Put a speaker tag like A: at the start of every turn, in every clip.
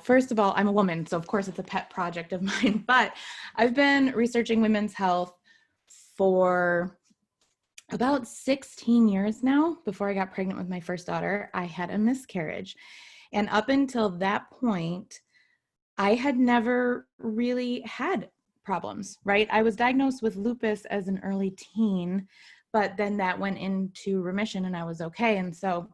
A: first of all, I'm a woman, so of course it's a pet project of mine, but I've been researching women's health for about 16 years now. Before I got pregnant with my first daughter, I had a miscarriage. And up until that point, I had never really had problems, right? I was diagnosed with lupus as an early teen, but then that went into remission and I was okay. And so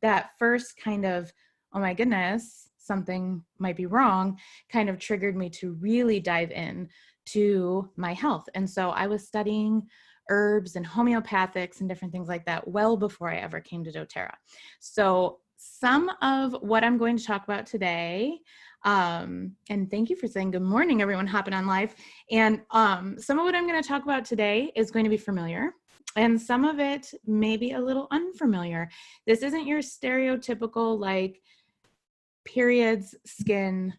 A: that first kind of, oh my goodness, something might be wrong, kind of triggered me to really dive in to my health. And so I was studying herbs and homeopathics and different things like that well before I ever came to doTERRA. So some of what I'm going to talk about today, and thank you for saying good morning, everyone hopping on live. And some of what I'm going to talk about today is going to be familiar, and some of it may be a little unfamiliar. This isn't your stereotypical like periods, skin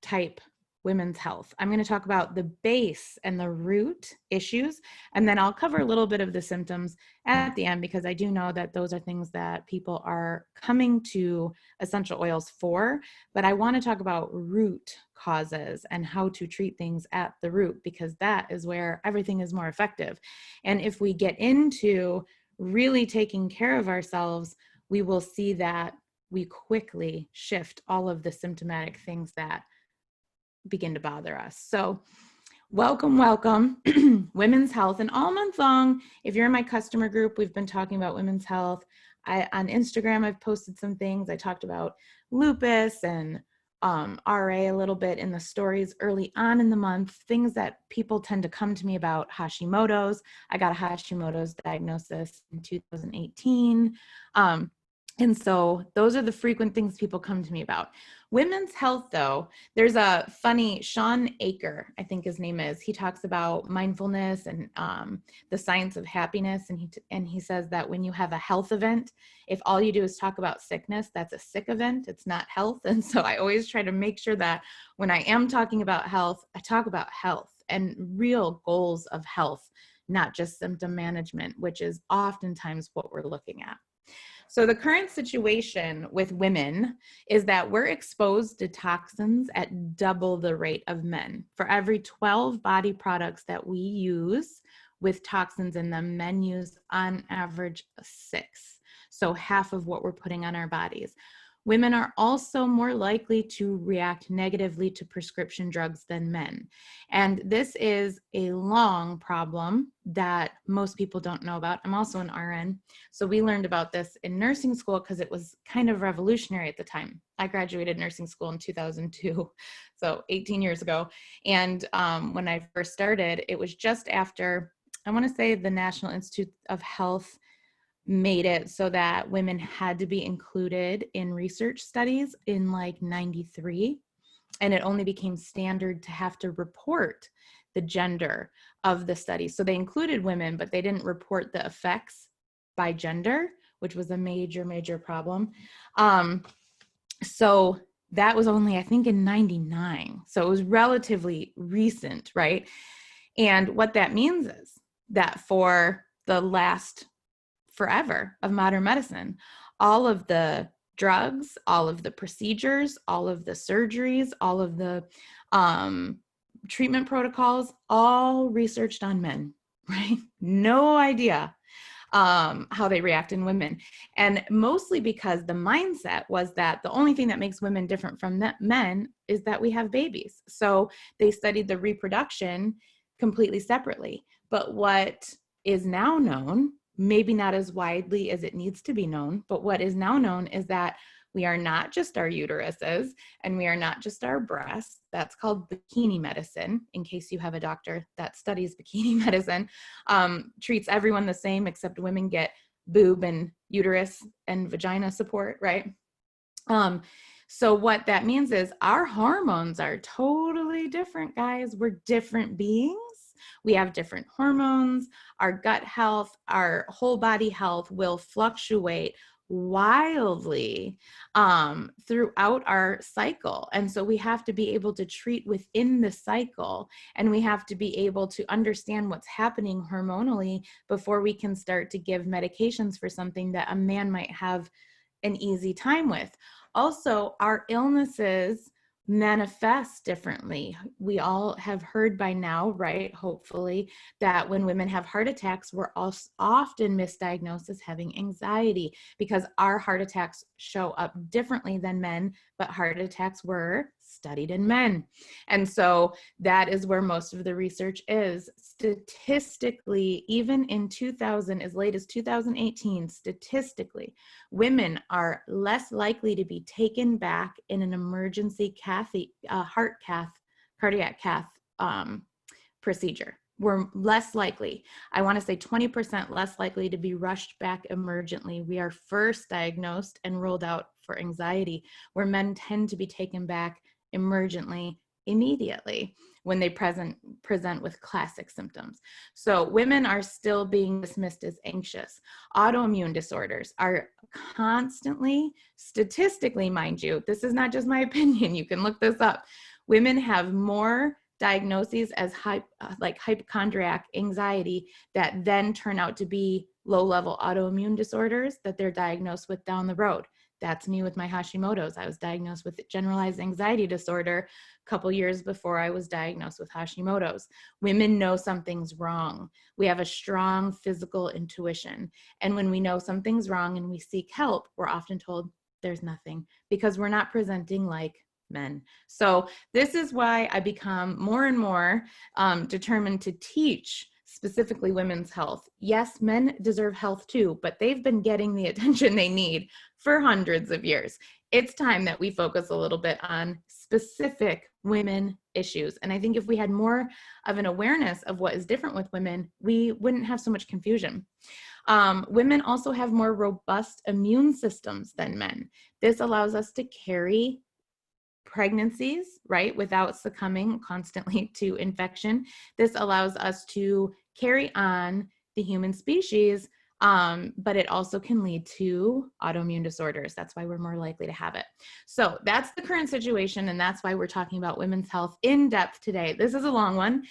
A: type women's health. I'm going to talk about the base and the root issues, and then I'll cover a little bit of the symptoms at the end, because I do know that those are things that people are coming to essential oils for, but I want to talk about root causes and how to treat things at the root, because that is where everything is more effective. And if we get into really taking care of ourselves, we will see that we quickly shift all of the symptomatic things that begin to bother us. So welcome, women's health. And all month long, if you're in my customer group, we've been talking about women's health. On Instagram, I've posted some things. I talked about lupus and RA a little bit in the stories early on in the month, things that people tend to come to me about. Hashimoto's. I got a Hashimoto's diagnosis in 2018. And so those are the frequent things people come to me about. Women's health, though, there's a funny, Shawn Achor, I think his name is. He talks about mindfulness and the science of happiness. And he says that when you have a health event, if all you do is talk about sickness, that's a sick event. It's not health. And so I always try to make sure that when I am talking about health, I talk about health and real goals of health, not just symptom management, which is oftentimes what we're looking at. So the current situation with women is that we're exposed to toxins at double the rate of men. For every 12 body products that we use with toxins in them, men use on average 6. So half of what we're putting on our bodies. Women are also more likely to react negatively to prescription drugs than men. And this is a long problem that most people don't know about. I'm also an RN, so we learned about this in nursing school because it was kind of revolutionary at the time. I graduated nursing school in 2002, so 18 years ago. And when I first started, it was just after, I want to say, the National Institute of Health made it so that women had to be included in research studies in like 93. And it only became standard to have to report the gender of the study. So they included women, but they didn't report the effects by gender, which was a major, major problem. So that was only, I think, in 99. So it was relatively recent, right? And what that means is that for the last forever of modern medicine, all of the drugs, all of the procedures, all of the surgeries, all of the treatment protocols, all researched on men, right? No idea how they react in women. And mostly because the mindset was that the only thing that makes women different from men is that we have babies. So they studied the reproduction completely separately. But what is now known, maybe not as widely as it needs to be known, but what is now known is that we are not just our uteruses and we are not just our breasts. That's called bikini medicine, in case you have a doctor that studies bikini medicine. Treats everyone the same, except women get boob and uterus and vagina support, right? So what that means is our hormones are totally different, guys. We're different beings. We have different hormones. Our gut health, our whole body health will fluctuate wildly throughout our cycle. And so we have to be able to treat within the cycle, and we have to be able to understand what's happening hormonally before we can start to give medications for something that a man might have an easy time with. Also, our illnesses manifest differently. We all have heard by now, right? Hopefully, that when women have heart attacks, we're also often misdiagnosed as having anxiety because our heart attacks show up differently than men, but heart attacks were studied in men. And so that is where most of the research is. Statistically, even in 2000, as late as 2018, statistically, women are less likely to be taken back in an emergency cardiac cath procedure. We're less likely. I want to say 20% less likely to be rushed back emergently. We are first diagnosed and ruled out for anxiety, where men tend to be taken back emergently immediately when they present with classic symptoms. So women are still being dismissed as anxious. Autoimmune disorders are constantly, statistically, mind you, this is not just my opinion, you can look this up. Women have more diagnoses as like hypochondriac anxiety that then turn out to be low-level autoimmune disorders that they're diagnosed with down the road. That's me with my Hashimoto's. I was diagnosed with generalized anxiety disorder a couple years before I was diagnosed with Hashimoto's. Women know something's wrong. We have a strong physical intuition. And when we know something's wrong and we seek help, we're often told there's nothing because we're not presenting like men. So this is why I become more and more determined to teach specifically women's health. Yes, men deserve health too, but they've been getting the attention they need for hundreds of years. It's time that we focus a little bit on specific women issues. And I think if we had more of an awareness of what is different with women, we wouldn't have so much confusion. Women also have more robust immune systems than men. This allows us to carry pregnancies, right, without succumbing constantly to infection. This allows us to carry on the human species, but it also can lead to autoimmune disorders. That's why we're more likely to have it. So that's the current situation, and that's why we're talking about women's health in depth today. This is a long one.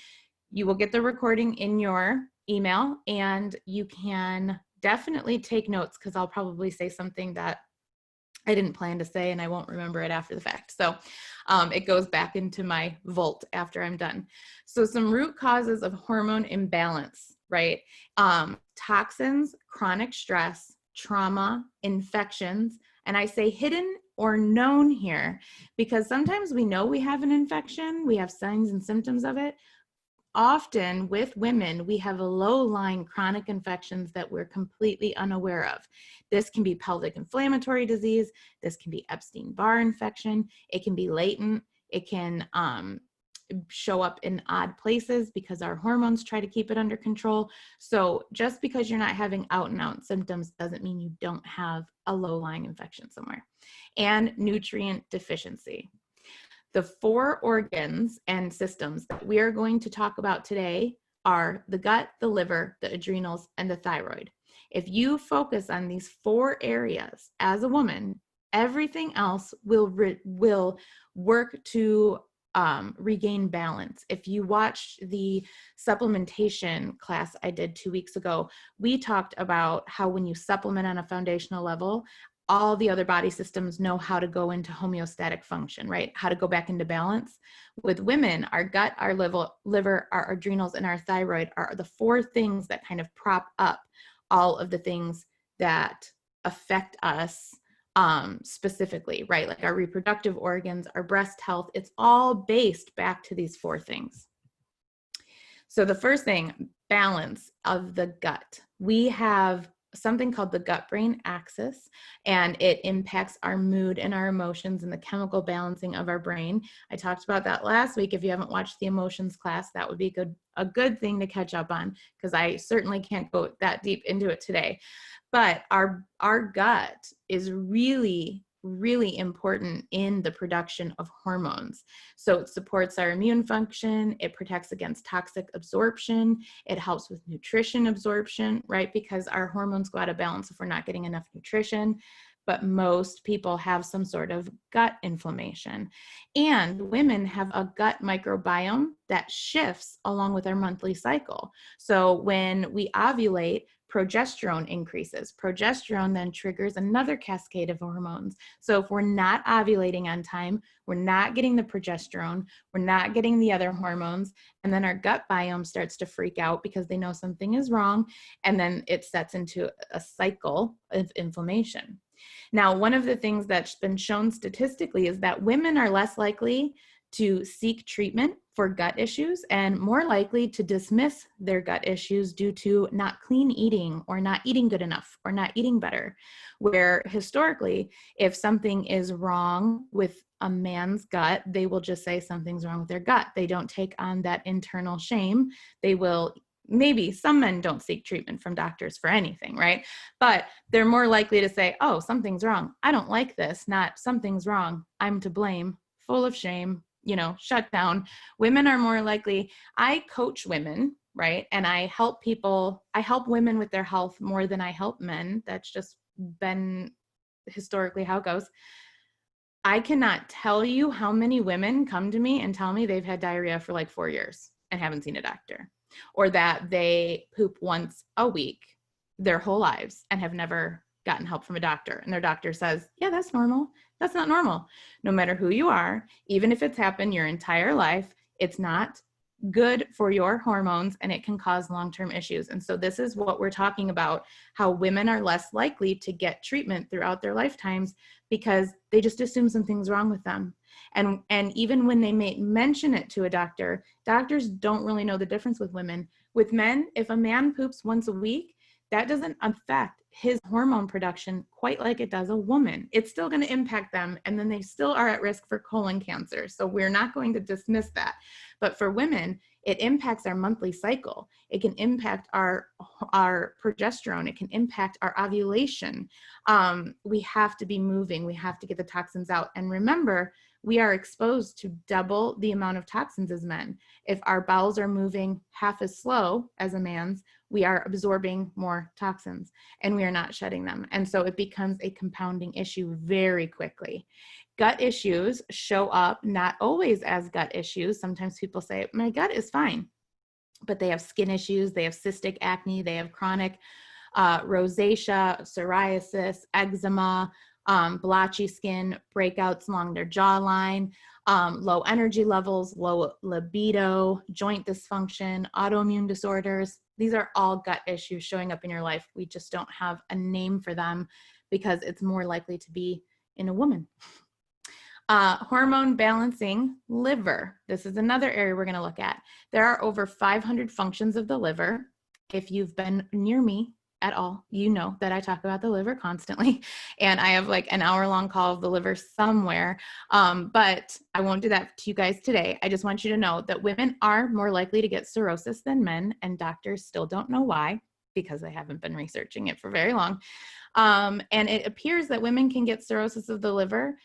A: You will get the recording in your email, and you can definitely take notes because I'll probably say something that I didn't plan to say and I won't remember it after the fact. So it goes back into my vault after I'm done. So some root causes of hormone imbalance, right? Toxins, chronic stress, trauma, infections, and I say hidden or known here because sometimes we know we have an infection, we have signs and symptoms of it. Often with women, we have low-lying chronic infections that we're completely unaware of. This can be pelvic inflammatory disease. This can be Epstein-Barr infection. It can be latent. It can show up in odd places because our hormones try to keep it under control. So just because you're not having out-and-out symptoms doesn't mean you don't have a low-lying infection somewhere. And nutrient deficiency. The 4 organs and systems that we are going to talk about today are the gut, the liver, the adrenals, and the thyroid. If you focus on these 4 areas as a woman, everything else will work to regain balance. If you watched the supplementation class I did 2 weeks ago, we talked about how when you supplement on a foundational level, all the other body systems know how to go into homeostatic function, right? How to go back into balance. With women, our gut, our liver, our adrenals, and our thyroid are the 4 things that kind of prop up all of the things that affect us specifically, right? Like our reproductive organs, our breast health, it's all based back to these 4 things. So the first thing, balance of the gut. We have something called the gut-brain axis, and it impacts our mood and our emotions and the chemical balancing of our brain. I talked about that last week. If you haven't watched the emotions class, that would be a good thing to catch up on because I certainly can't go that deep into it today. But our gut is really important in the production of hormones. So it supports our immune function, it protects against toxic absorption, it helps with nutrition absorption, right? Because our hormones go out of balance if we're not getting enough nutrition. But most people have some sort of gut inflammation. And women have a gut microbiome that shifts along with our monthly cycle. So when we ovulate, progesterone increases. Progesterone then triggers another cascade of hormones. So if we're not ovulating on time, we're not getting the progesterone, we're not getting the other hormones, and then our gut biome starts to freak out because they know something is wrong, and then it sets into a cycle of inflammation. Now, one of the things that's been shown statistically is that women are less likely to seek treatment for gut issues and more likely to dismiss their gut issues due to not clean eating or not eating good enough or not eating better. Where historically, if something is wrong with a man's gut, they will just say something's wrong with their gut. They don't take on that internal shame. They will, maybe some men don't seek treatment from doctors for anything, right? But they're more likely to say, oh, something's wrong. I don't like this, not something's wrong. I'm to blame, full of shame, shut down. Women are more likely, I coach women, right? And I help women with their health more than I help men. That's just been historically how it goes. I cannot tell you how many women come to me and tell me they've had diarrhea for like 4 years and haven't seen a doctor, or that they poop once a week their whole lives and have never gotten help from a doctor. And their doctor says, yeah, that's normal. That's not normal. No matter who you are, even if it's happened your entire life, it's not good for your hormones and it can cause long-term issues. And so this is what we're talking about, how women are less likely to get treatment throughout their lifetimes because they just assume something's wrong with them. And even when they may mention it to a doctor, doctors don't really know the difference with women. With men, if a man poops once a week, that doesn't affect his hormone production quite like it does a woman. It's still going to impact them, and then they still are at risk for colon cancer. So we're not going to dismiss that. But for women, it impacts our monthly cycle. It can impact our progesterone. It can impact our ovulation. We have to be moving. We have to get the toxins out. And remember, we are exposed to double the amount of toxins as men. If our bowels are moving half as slow as a man's, we are absorbing more toxins and we are not shedding them. And so it becomes a compounding issue very quickly. Gut issues show up not always as gut issues. Sometimes people say, my gut is fine, but they have skin issues, they have cystic acne, they have chronic rosacea, psoriasis, eczema, blotchy skin, breakouts along their jawline, low energy levels, low libido, joint dysfunction, autoimmune disorders. These are all gut issues showing up in your life. We just don't have a name for them because it's more likely to be in a woman. Hormone balancing liver. This is another area we're going to look at. There are over 500 functions of the liver. If you've been near me at all, you know that I talk about the liver constantly, and I have like an hour-long call of the liver somewhere, but I won't do that to you guys today. I just want you to know that women are more likely to get cirrhosis than men, and doctors still don't know why because they haven't been researching it for very long. And it appears that women can get cirrhosis of the liver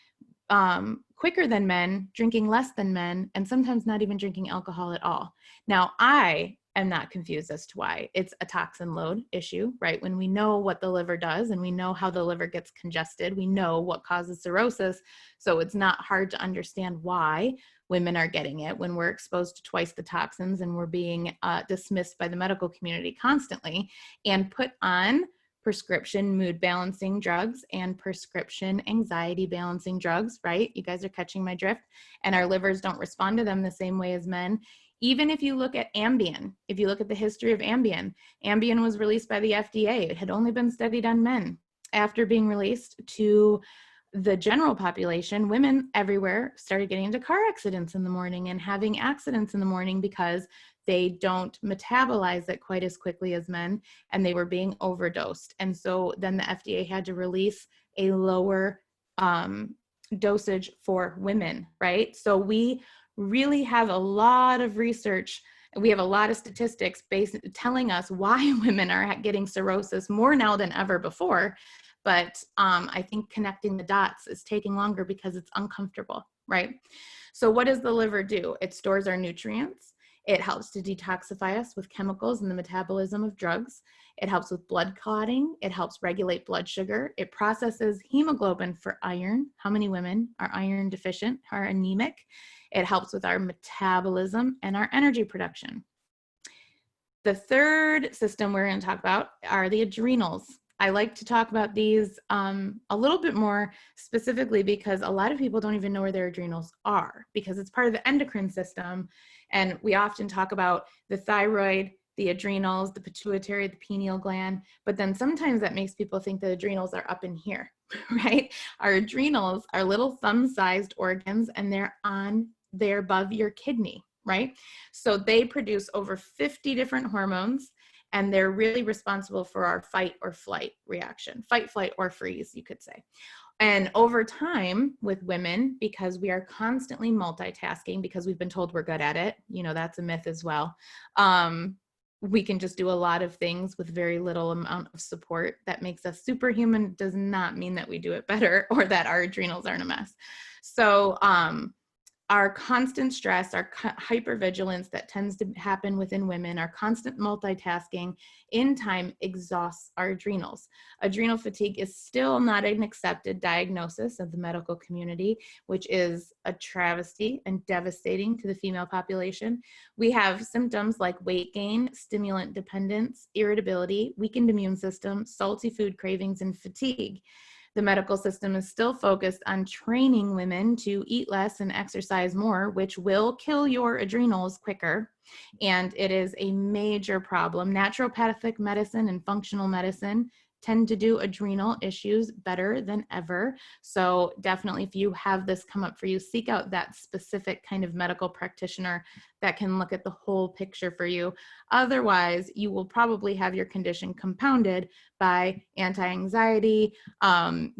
A: quicker than men, drinking less than men, and sometimes not even drinking alcohol at all. Now, I am not confused as to why. It's a toxin load issue, right? When we know what the liver does and we know how the liver gets congested, we know what causes cirrhosis. So it's not hard to understand why women are getting it when we're exposed to twice the toxins and we're being dismissed by the medical community constantly and put on prescription mood balancing drugs and prescription anxiety balancing drugs, right? You guys are catching my drift. And our livers don't respond to them the same way as men. Even if you look at Ambien, if you look at the history of Ambien, Ambien was released by the FDA. It had only been studied on men. After being released to the general population, women everywhere started getting into car accidents in the morning and having accidents in the morning because they don't metabolize it quite as quickly as men, and they were being overdosed. And so then the FDA had to release a lower dosage for women, right? So we really have a lot of research. We have a lot of statistics telling us why women are getting cirrhosis more now than ever before. But I think connecting the dots is taking longer because it's uncomfortable, right? So what does the liver do? It stores our nutrients. It helps to detoxify us with chemicals and the metabolism of drugs. It helps with blood clotting. It helps regulate blood sugar. It processes hemoglobin for iron. How many women are iron deficient, are anemic? It helps with our metabolism and our energy production. The third system we're going to talk about are the adrenals. I like to talk about these a little bit more specifically because a lot of people don't even know where their adrenals are, because it's part of the endocrine system. And we often talk about the thyroid, the adrenals, the pituitary, the pineal gland, but then sometimes that makes people think the adrenals are up in here, right? Our adrenals are little thumb-sized organs, and they're above your kidney, right? So they produce over 50 different hormones, and they're really responsible for our fight or flight reaction, fight, flight, or freeze, you could say. And over time with women, because we are constantly multitasking, because we've been told we're good at it, you know, that's a myth as well. We can just do a lot of things with very little amount of support. That makes us superhuman. Does not mean that we do it better or that our adrenals aren't a mess. So, our constant stress, our hypervigilance that tends to happen within women, our constant multitasking in time exhausts our adrenals. Adrenal fatigue is still not an accepted diagnosis of the medical community, which is a travesty and devastating to the female population. We have symptoms like weight gain, stimulant dependence, irritability, weakened immune system, salty food cravings, and fatigue. The medical system is still focused on training women to eat less and exercise more, which will kill your adrenals quicker. And it is a major problem. Naturopathic medicine and functional medicine tend to do adrenal issues better than ever. So definitely, if you have this come up for you, seek out that specific kind of medical practitioner that can look at the whole picture for you. Otherwise, you will probably have your condition compounded by anti-anxiety,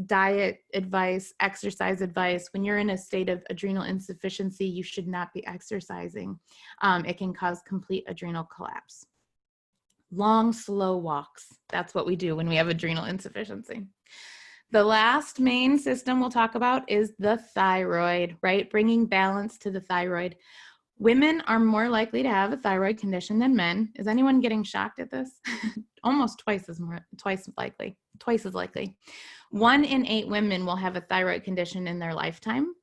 A: diet advice, exercise advice. When you're in a state of adrenal insufficiency, you should not be exercising. It can cause complete adrenal collapse. Long, slow walks. That's what we do when we have adrenal insufficiency. The last main system we'll talk about is the thyroid, right? Bringing balance to the thyroid. Women are more likely to have a thyroid condition than men. Is anyone getting shocked at this? Almost twice as likely. 1 in 8 women will have a thyroid condition in their lifetime.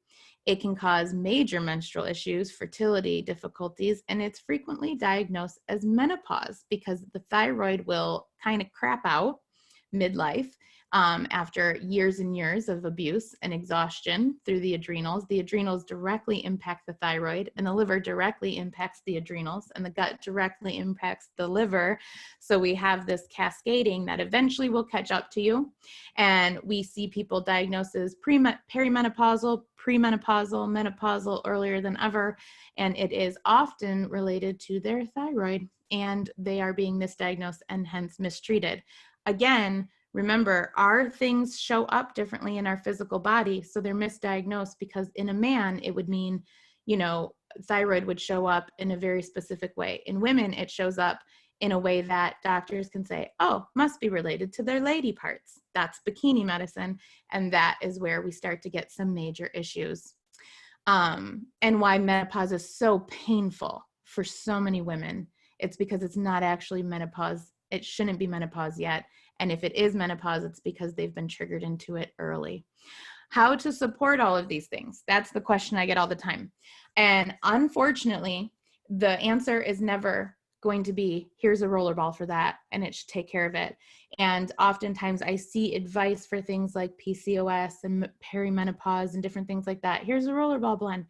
A: It can cause major menstrual issues, fertility difficulties, and it's frequently diagnosed as menopause because the thyroid will kind of crap out midlife after years and years of abuse and exhaustion through the adrenals. The adrenals directly impact the thyroid, and the liver directly impacts the adrenals, and the gut directly impacts the liver. So we have this cascading that eventually will catch up to you. And we see people diagnosed as perimenopausal, premenopausal, menopausal earlier than ever. And it is often related to their thyroid, and they are being misdiagnosed and hence mistreated. Again, remember, our things show up differently in our physical body, so they're misdiagnosed because in a man, it would mean, you know, thyroid would show up in a very specific way. In women, it shows up in a way that doctors can say, oh, must be related to their lady parts. That's bikini medicine, and that is where we start to get some major issues. And why menopause is so painful for so many women. It's because it's not actually menopause. It shouldn't be menopause yet. And if it is menopause, it's because they've been triggered into it early. How to support all of these things? That's the question I get all the time. And unfortunately, the answer is never going to be, here's a rollerball for that, and it should take care of it. And oftentimes I see advice for things like PCOS and perimenopause and different things like that. Here's a rollerball blend.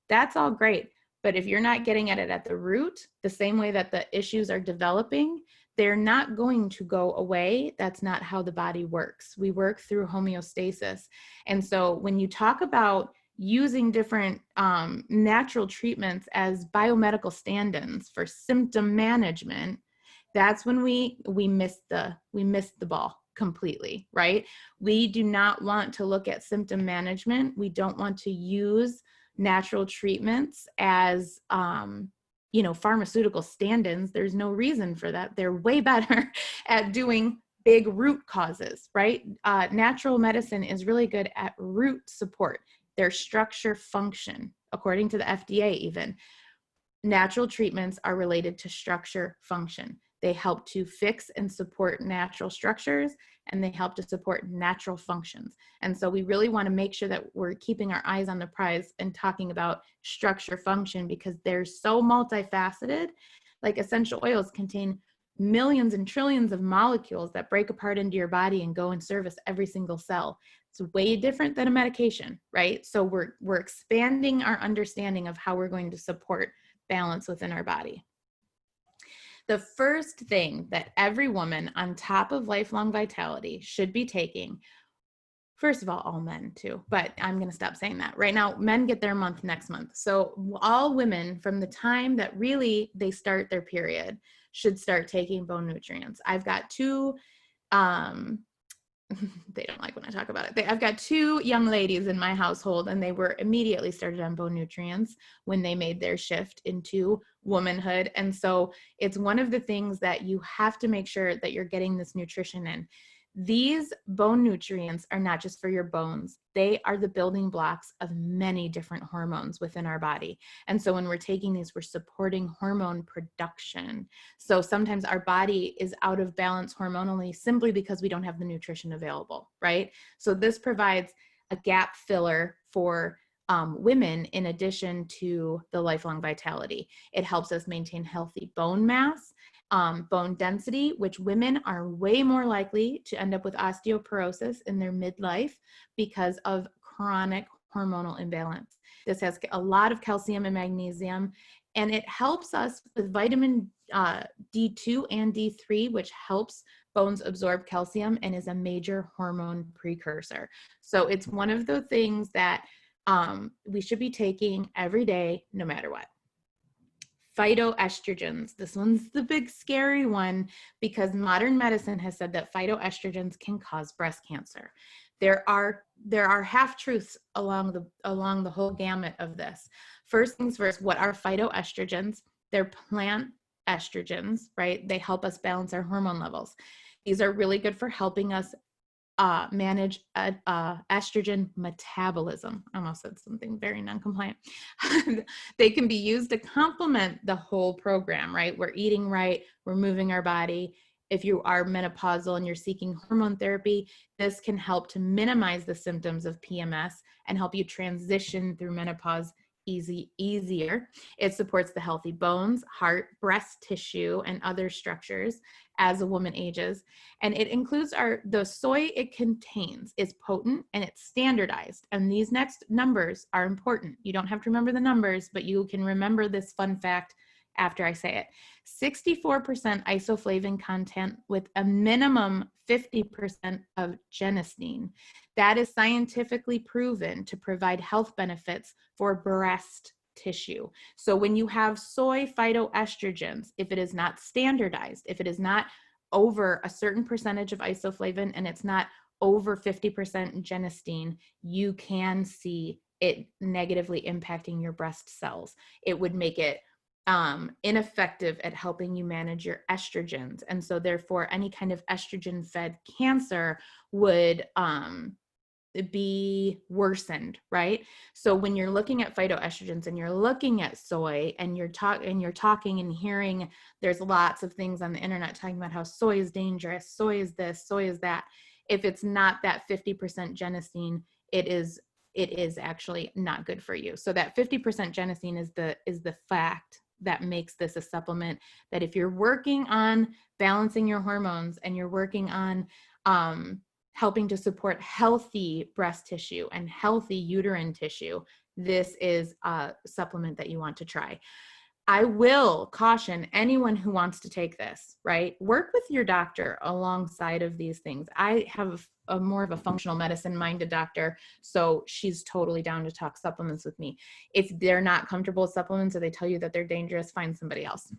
A: That's all great. But if you're not getting at it at the root, the same way that the issues are developing, they're not going to go away. That's not how the body works. We work through homeostasis. And so when you talk about using different natural treatments as biomedical stand-ins for symptom management, that's when we missed the ball completely, right? We do not want to look at symptom management. We don't want to use natural treatments as pharmaceutical stand-ins. There's no reason for that. They're way better at doing big root causes, right? Natural medicine is really good at root support, their structure function, according to the FDA even. Natural treatments are related to structure function. They help to fix and support natural structures, and they help to support natural functions. And so we really want to make sure that we're keeping our eyes on the prize and talking about structure function, because they're so multifaceted Like essential oils contain millions and trillions of molecules that break apart into your body and go and service every single cell. It's way different than a medication, right? So we're expanding our understanding of how we're going to support balance within our body. The first thing that every woman on top of lifelong vitality should be taking, first of all men too, but I'm going to stop saying that. Right now, men get their month next month. So all women from the time that really they start their period should start taking bone nutrients. I've got two, they don't like when I talk about it. I've got two young ladies in my household, and they were immediately started on bone nutrients when they made their shift into womanhood. And so it's one of the things that you have to make sure that you're getting this nutrition in. These bone nutrients are not just for your bones. They are the building blocks of many different hormones within our body. And so when we're taking these, we're supporting hormone production. So sometimes our body is out of balance hormonally simply because we don't have the nutrition available, right? So this provides a gap filler for women in addition to the lifelong vitality. It helps us maintain healthy bone mass, bone density, which women are way more likely to end up with osteoporosis in their midlife because of chronic hormonal imbalance. This has a lot of calcium and magnesium, and it helps us with vitamin D2 and D3, which helps bones absorb calcium and is a major hormone precursor. So it's one of the things that we should be taking every day, no matter what. Phytoestrogens. This one's the big scary one because modern medicine has said that phytoestrogens can cause breast cancer. There are half-truths along the whole gamut of this. First things first, what are phytoestrogens? They're plant estrogens, right? They help us balance our hormone levels. These are really good for helping us manage estrogen metabolism. I almost said something very non-compliant. They can be used to complement the whole program, right? We're eating right, we're moving our body. If you are menopausal and you're seeking hormone therapy, this can help to minimize the symptoms of PMS and help you transition through menopause easier. It supports the healthy bones, heart, breast tissue, and other structures as a woman ages. And it includes the soy it contains is potent and it's standardized. And these next numbers are important. You don't have to remember the numbers, but you can remember this fun fact after I say it. 64% isoflavin content with a minimum 50% of genistein. That is scientifically proven to provide health benefits for breast tissue. So when you have soy phytoestrogens, if it is not standardized, if it is not over a certain percentage of isoflavin and it's not over 50% genistein, you can see it negatively impacting your breast cells. It would make it ineffective at helping you manage your estrogens. And so therefore any kind of estrogen fed cancer would be worsened, right? So when you're looking at phytoestrogens and you're looking at soy and you're talking and hearing, there's lots of things on the internet talking about how soy is dangerous, soy is this, soy is that. If it's not that 50% genistein, it is actually not good for you. So that 50% genistein is the fact that makes this a supplement that if you're working on balancing your hormones and you're working on helping to support healthy breast tissue and healthy uterine tissue, this is a supplement that you want to try. I will caution anyone who wants to take this, right? Work with your doctor alongside of these things. I have more of a functional medicine minded doctor, so she's totally down to talk supplements with me. If they're not comfortable with supplements or they tell you that they're dangerous, find somebody else,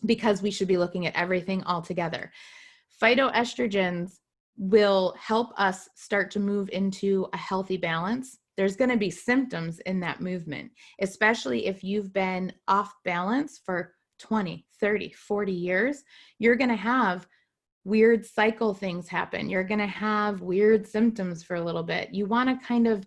A: because we should be looking at everything all together. Phytoestrogens will help us start to move into a healthy balance. There's going to be symptoms in that movement, especially if you've been off balance for 20, 30, 40 years. You're going to have weird cycle things happen. You're going to have weird symptoms for a little bit. You want to kind of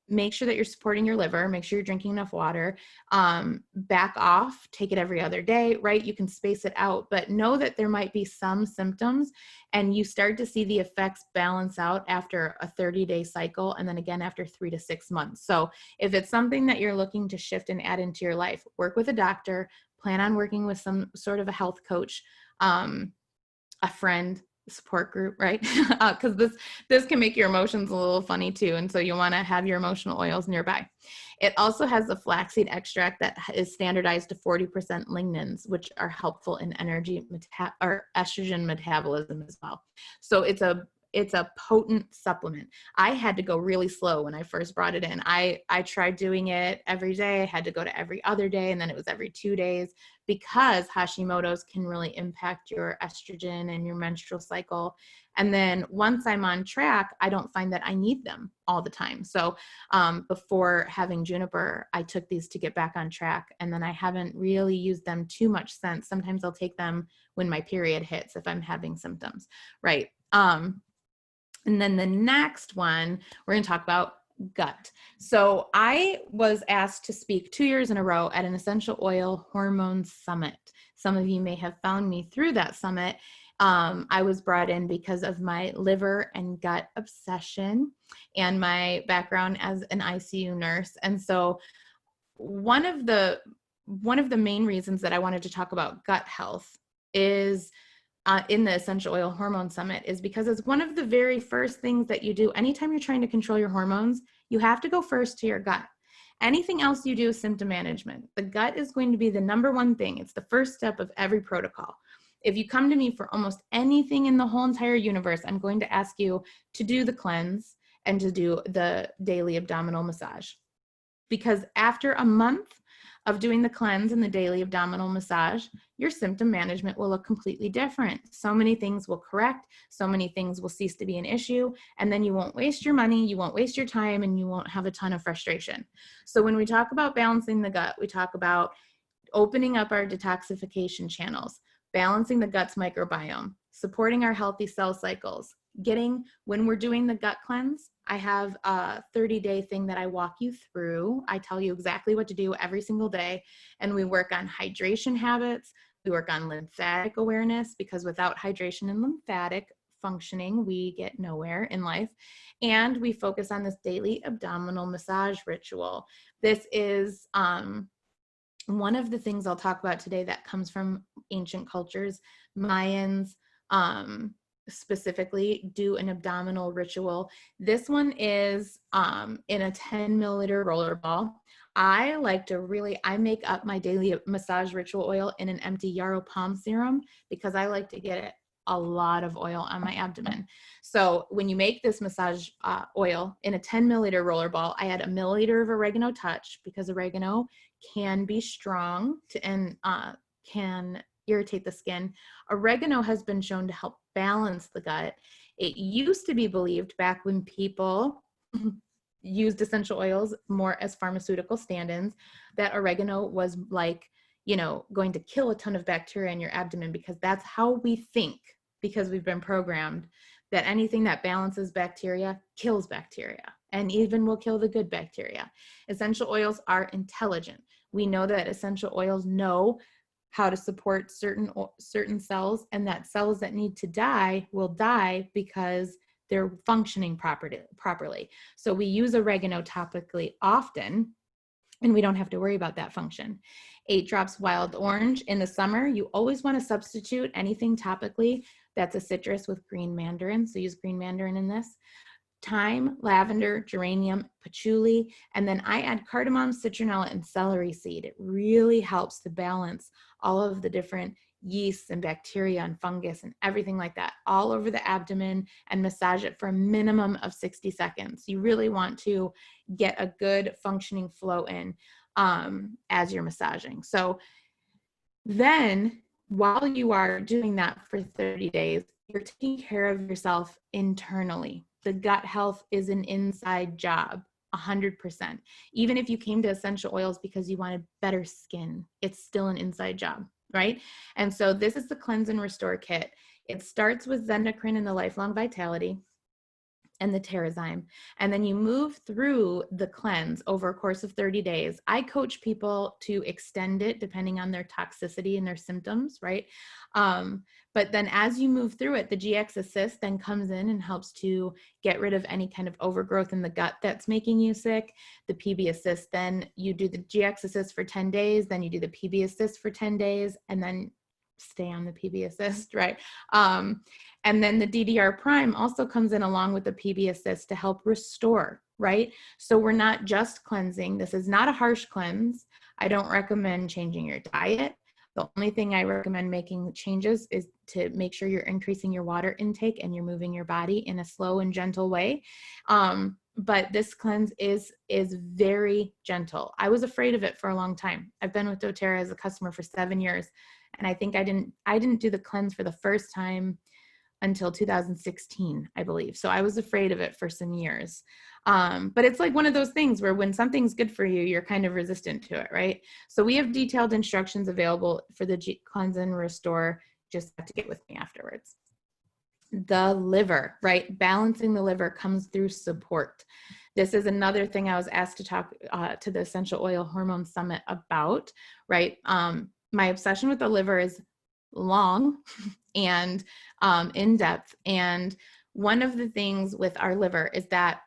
A: Make sure that you're supporting your liver, make sure you're drinking enough water, back off, take it every other day, right? You can space it out, but know that there might be some symptoms and you start to see the effects balance out after a 30-day cycle. And then again, after 3 to 6 months. So if it's something that you're looking to shift and add into your life, work with a doctor, plan on working with some sort of a health coach, a friend, support group, right? Because this can make your emotions a little funny too, and so you want to have your emotional oils nearby. It also has a flaxseed extract that is standardized to 40% lignans, which are helpful in energy or estrogen metabolism as well. So it's a potent supplement. I had to go really slow when I first brought it in. I tried doing it every day. I had to go to every other day, and then it was every 2 days, because Hashimoto's can really impact your estrogen and your menstrual cycle. And then once I'm on track, I don't find that I need them all the time. So before having Juniper, I took these to get back on track, and then I haven't really used them too much since. Sometimes I'll take them when my period hits if I'm having symptoms, right? And then the next one, we're going to talk about gut. So I was asked to speak 2 years in a row at an essential oil hormone summit. Some of you may have found me through that summit. I was brought in because of my liver and gut obsession and my background as an ICU nurse. And so one of the main reasons that I wanted to talk about gut health is in the Essential Oil Hormone Summit is because it's one of the very first things that you do. Anytime you're trying to control your hormones, you have to go first to your gut. Anything else you do is symptom management. The gut is going to be the number one thing. It's the first step of every protocol. If you come to me for almost anything in the whole entire universe, I'm going to ask you to do the cleanse and to do the daily abdominal massage. Because after a month of doing the cleanse and the daily abdominal massage, your symptom management will look completely different. So many things will correct, so many things will cease to be an issue, and then you won't waste your money, you won't waste your time, and you won't have a ton of frustration. So when we talk about balancing the gut, we talk about opening up our detoxification channels, balancing the gut's microbiome, supporting our healthy cell cycles, when we're doing the gut cleanse, I have a 30-day thing that I walk you through. I tell you exactly what to do every single day. And we work on hydration habits. We work on lymphatic awareness, because without hydration and lymphatic functioning, we get nowhere in life. And we focus on this daily abdominal massage ritual. This is one of the things I'll talk about today that comes from ancient cultures. Mayans, specifically do an abdominal ritual. This one is in a 10 milliliter roller ball. I make up my daily massage ritual oil in an empty yarrow palm serum, because I like to get a lot of oil on my abdomen. So when you make this massage oil in a 10 milliliter roller ball, I add a milliliter of oregano touch, because oregano can be strong and can irritate the skin. Oregano has been shown to help balance the gut. It used to be believed back when people used essential oils more as pharmaceutical stand-ins that oregano was going to kill a ton of bacteria in your abdomen, because that's how we think, because we've been programmed that anything that balances bacteria kills bacteria, and even will kill the good bacteria. Essential oils are intelligent. We know that essential oils know how to support certain cells, and that cells that need to die will die because they're functioning properly. So we use oregano topically often, and we don't have to worry about that function. 8 drops wild orange. In the summer, you always want to substitute anything topically that's a citrus with green mandarin. So use green mandarin in this. Thyme, lavender, geranium, patchouli, and then I add cardamom, citronella, and celery seed. It really helps to balance all of the different yeasts and bacteria and fungus and everything like that all over the abdomen, and massage it for a minimum of 60 seconds. You really want to get a good functioning flow in as you're massaging. So then while you are doing that for 30 days, you're taking care of yourself internally. The gut health is an inside job, 100%. Even if you came to essential oils because you wanted better skin, it's still an inside job, right? And so this is the Cleanse and Restore Kit. It starts with Zendocrine and the Lifelong Vitality. and the Terrazyme. And then you move through the cleanse over a course of 30 days. I coach people to extend it depending on their toxicity and their symptoms, right? But then as you move through it, the GX Assist then comes in and helps to get rid of any kind of overgrowth in the gut that's making you sick. The PB Assist, then you do the GX Assist for 10 days, then you do the PB Assist for 10 days, and then stay on the PB Assist, right? And then the DDR Prime also comes in along with the PB Assist to help restore, right? So we're not just cleansing. This is not a harsh cleanse. I don't recommend changing your diet. The only thing I recommend making changes is to make sure you're increasing your water intake and you're moving your body in a slow and gentle way. But this cleanse is very gentle. I was afraid of it for a long time. I've been with doTERRA as a customer for 7 years, and I think I didn't do the cleanse for the first time until 2016, I believe. So I was afraid of it for some years. But it's like one of those things where when something's good for you, you're kind of resistant to it, right? So we have detailed instructions available for the cleanse and restore. Just have to get with me afterwards. The liver, right? Balancing the liver comes through support. This is another thing I was asked to talk to the Essential Oil Hormone Summit about, right? My obsession with the liver is long and in depth. And one of the things with our liver is that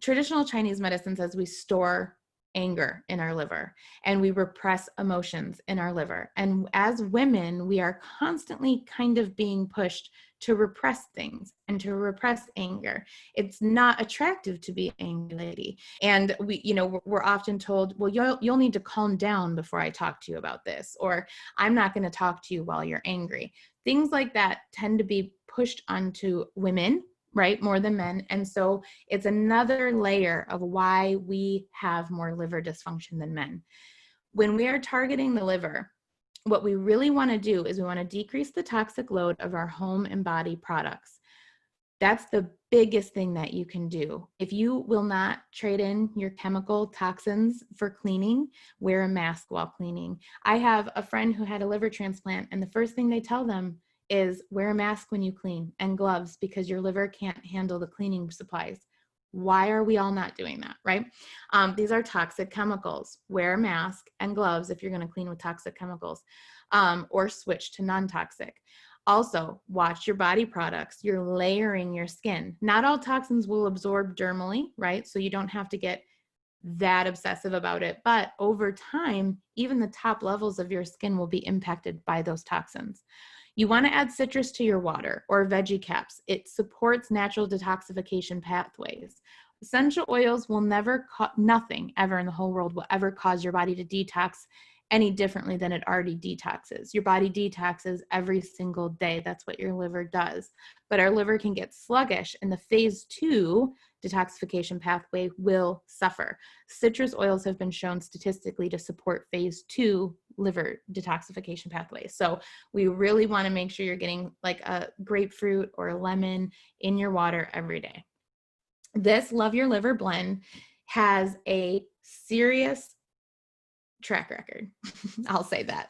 A: traditional Chinese medicine says we store anger in our liver and we repress emotions in our liver. And as women, we are constantly kind of being pushed to repress things and to repress anger. It's not attractive to be an angry lady. And we're often told, well, you'll need to calm down before I talk to you about this, or I'm not going to talk to you while you're angry. Things like that tend to be pushed onto women, right, more than men. And so it's another layer of why we have more liver dysfunction than men. When we are targeting the liver, what we really want to do is we want to decrease the toxic load of our home and body products. That's the biggest thing that you can do. If you will not trade in your chemical toxins for cleaning, wear a mask while cleaning. I have a friend who had a liver transplant, and the first thing they tell them is wear a mask when you clean and gloves because your liver can't handle the cleaning supplies. Why are we all not doing that, right? These are toxic chemicals. Wear a mask and gloves if you're going to clean with toxic chemicals, or switch to non-toxic. Also, watch your body products. You're layering your skin. Not all toxins will absorb dermally, right? So you don't have to get that obsessive about it. But over time, even the top levels of your skin will be impacted by those toxins. You want to add citrus to your water or veggie caps. It supports natural detoxification pathways. Essential oils will never, nothing ever in the whole world will ever cause your body to detox any differently than it already detoxes. Your body detoxes every single day. That's what your liver does. But our liver can get sluggish, and the phase 2 detoxification pathway will suffer. Citrus oils have been shown statistically to support phase 2 liver detoxification pathway. So we really want to make sure you're getting like a grapefruit or a lemon in your water every day. This Love Your Liver blend has a serious track record. I'll say that.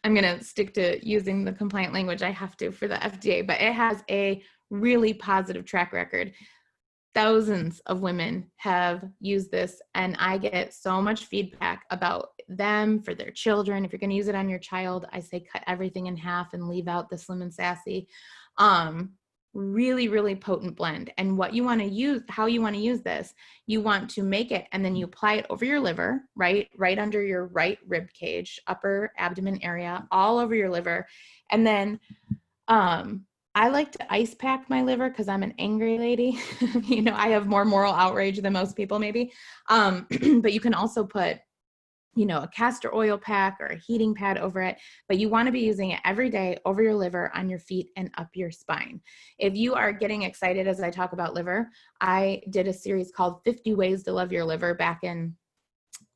A: I'm going to stick to using the compliant language I have to for the FDA, but it has a really positive track record. Thousands of women have used this, and I get so much feedback about them for their children. If you're going to use it on your child, I say cut everything in half and leave out the Slim and Sassy. Really, really potent blend. And what you want to use, how you want to use this, you want to make it and then you apply it over your liver, right under your right rib cage, upper abdomen area, all over your liver. And then I like to ice pack my liver because I'm an angry lady. I have more moral outrage than most people maybe. But you can also put a castor oil pack or a heating pad over it, but you want to be using it every day over your liver, on your feet, and up your spine. If you are getting excited as I talk about liver, I did a series called 50 Ways to Love Your Liver back in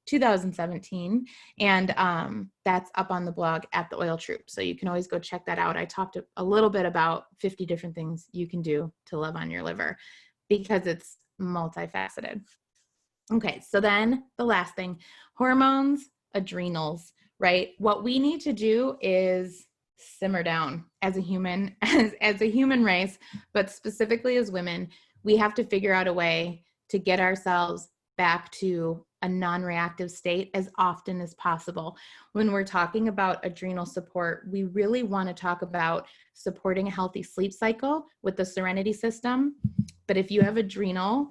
A: 2017, and that's up on the blog at The Oil Troop. So you can always go check that out. I talked a little bit about 50 different things you can do to love on your liver because it's multifaceted. Okay, so then the last thing, hormones, adrenals, right? What we need to do is simmer down as a human, as a human race, but specifically as women. we have to figure out a way to get ourselves back to a non-reactive state as often as possible. When we're talking about adrenal support, we really want to talk about supporting a healthy sleep cycle with the Serenity system. But if you have adrenal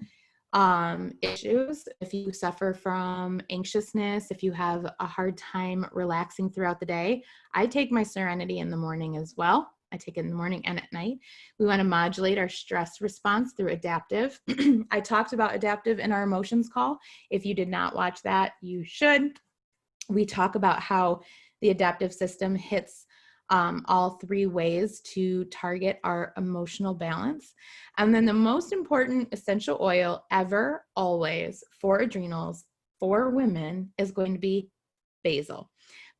A: issues, if you suffer from anxiousness, if you have a hard time relaxing throughout the day, I take my Serenity in the morning as well. I take it in the morning and at night. We want to modulate our stress response through adaptive. I talked about adaptive in our emotions call. If you did not watch that, you should. We talk about how the adaptive system hits all three ways to target our emotional balance. And then the most important essential oil ever, always, for adrenals, for women, is going to be basil.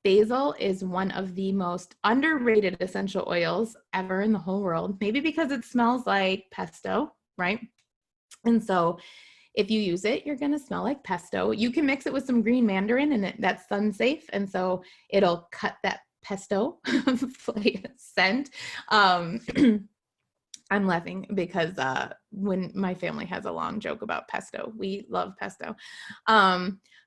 A: Basil is one of the most underrated essential oils ever in the whole world, maybe because it smells like pesto, right? And so if you use it, you're going to smell like pesto. You can mix it with some green mandarin, and that's sun safe. And so it'll cut that pesto scent. I'm laughing because when my family has a long joke about pesto, we love pesto.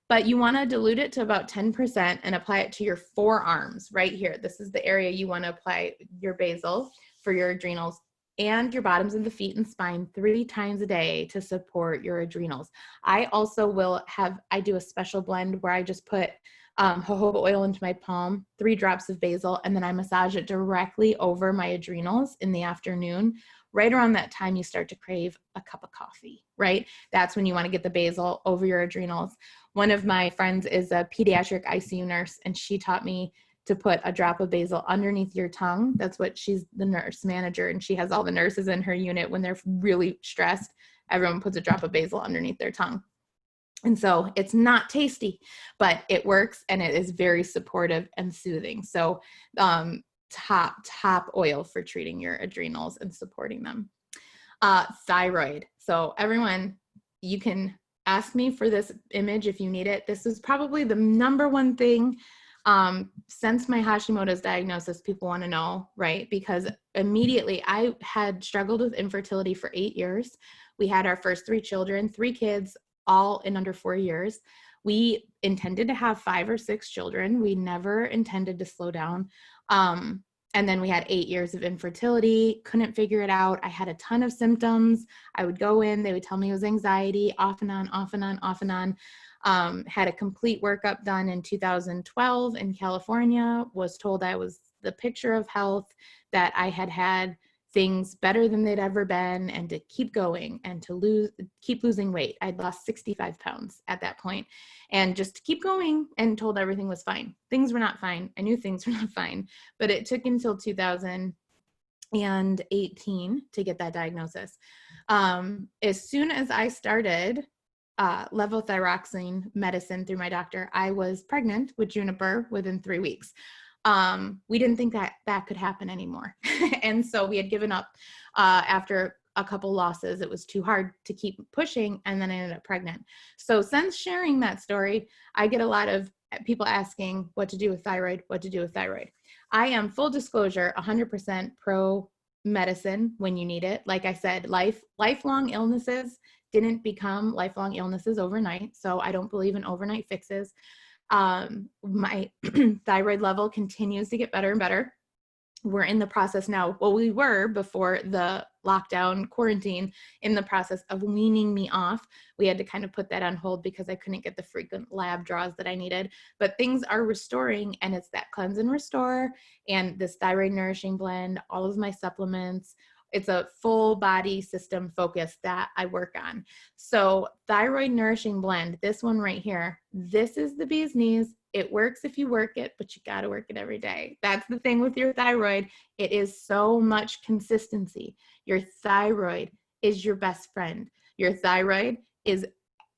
A: But you want to dilute it to about 10% and apply it to your forearms right here. This is the area you want to apply your basil for your adrenals, and your bottoms of the feet and spine 3 times a day to support your adrenals. I also I do a special blend where I just put jojoba oil into my palm, 3 drops of basil, and then I massage it directly over my adrenals in the afternoon. Right around that time, you start to crave a cup of coffee, right? That's when you want to get the basil over your adrenals. One of my friends is a pediatric ICU nurse, and she taught me to put a drop of basil underneath your tongue. That's what she's the nurse manager, and she has all the nurses in her unit. When they're really stressed, everyone puts a drop of basil underneath their tongue. And so it's not tasty, but it works, and it is very supportive and soothing. So top oil for treating your adrenals and supporting them. Thyroid. So everyone, you can ask me for this image if you need it. This is probably the number one thing since my Hashimoto's diagnosis people want to know, right? Because immediately I had struggled with infertility for 8 years. We had our first 3 children, 3 kids, all in under 4 years. We intended to have 5 or 6 children. We never intended to slow down. And then we had 8 years of infertility, couldn't figure it out. I had a ton of symptoms. I would go in, they would tell me it was anxiety, off and on, off and on, off and on. Had a complete workup done in 2012 in California, was told I was the picture of health, that I had things better than they'd ever been, and to keep going and to keep losing weight. I'd lost 65 pounds at that point, and just to keep going, and told everything was fine. Things were not fine. I knew things were not fine, but it took until 2018 to get that diagnosis. As soon as I started levothyroxine medicine through my doctor, I was pregnant with Juniper within 3 weeks. We didn't think that could happen anymore. And so we had given up after a couple losses. It was too hard to keep pushing, and then I ended up pregnant. So since sharing that story, I get a lot of people asking what to do with thyroid, what to do with thyroid. I am, full disclosure, 100% pro medicine when you need it. Like I said, lifelong illnesses didn't become lifelong illnesses overnight. So I don't believe in overnight fixes. My thyroid level continues to get better and better. We're in the process now. Well, we were before the lockdown quarantine in the process of weaning me off. We had to kind of put that on hold because I couldn't get the frequent lab draws that I needed, but things are restoring, and it's that cleanse and restore and this thyroid nourishing blend, all of my supplements. It's a full body system focus that I work on. So thyroid nourishing blend, this one right here, this is the bee's knees. It works if you work it, but you got to work it every day. That's the thing with your thyroid. It is so much consistency. Your thyroid is your best friend. Your thyroid is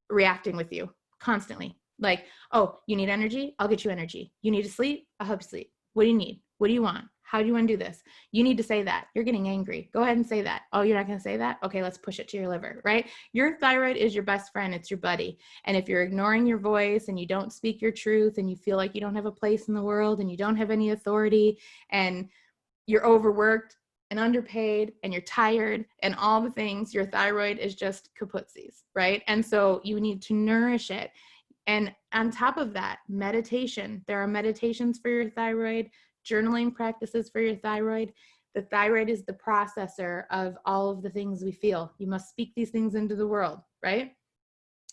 A: reacting with you constantly. Like, oh, you need energy? I'll get you energy. You need to sleep? I'll help you sleep. What do you need? What do you want? How do you want to do this? You need to say that. You're getting angry. Go ahead and say that. Oh, you're not going to say that? Okay, let's push it to your liver, right? Your thyroid is your best friend. It's your buddy. And if you're ignoring your voice and you don't speak your truth and you feel like you don't have a place in the world and you don't have any authority and you're overworked, and underpaid and you're tired and all the things, your thyroid is just kaputsies, right? And so you need to nourish it. And on top of that, meditation. There are meditations for your thyroid, journaling practices for your thyroid. The thyroid is the processor of all of the things we feel. You must speak these things into the world, right?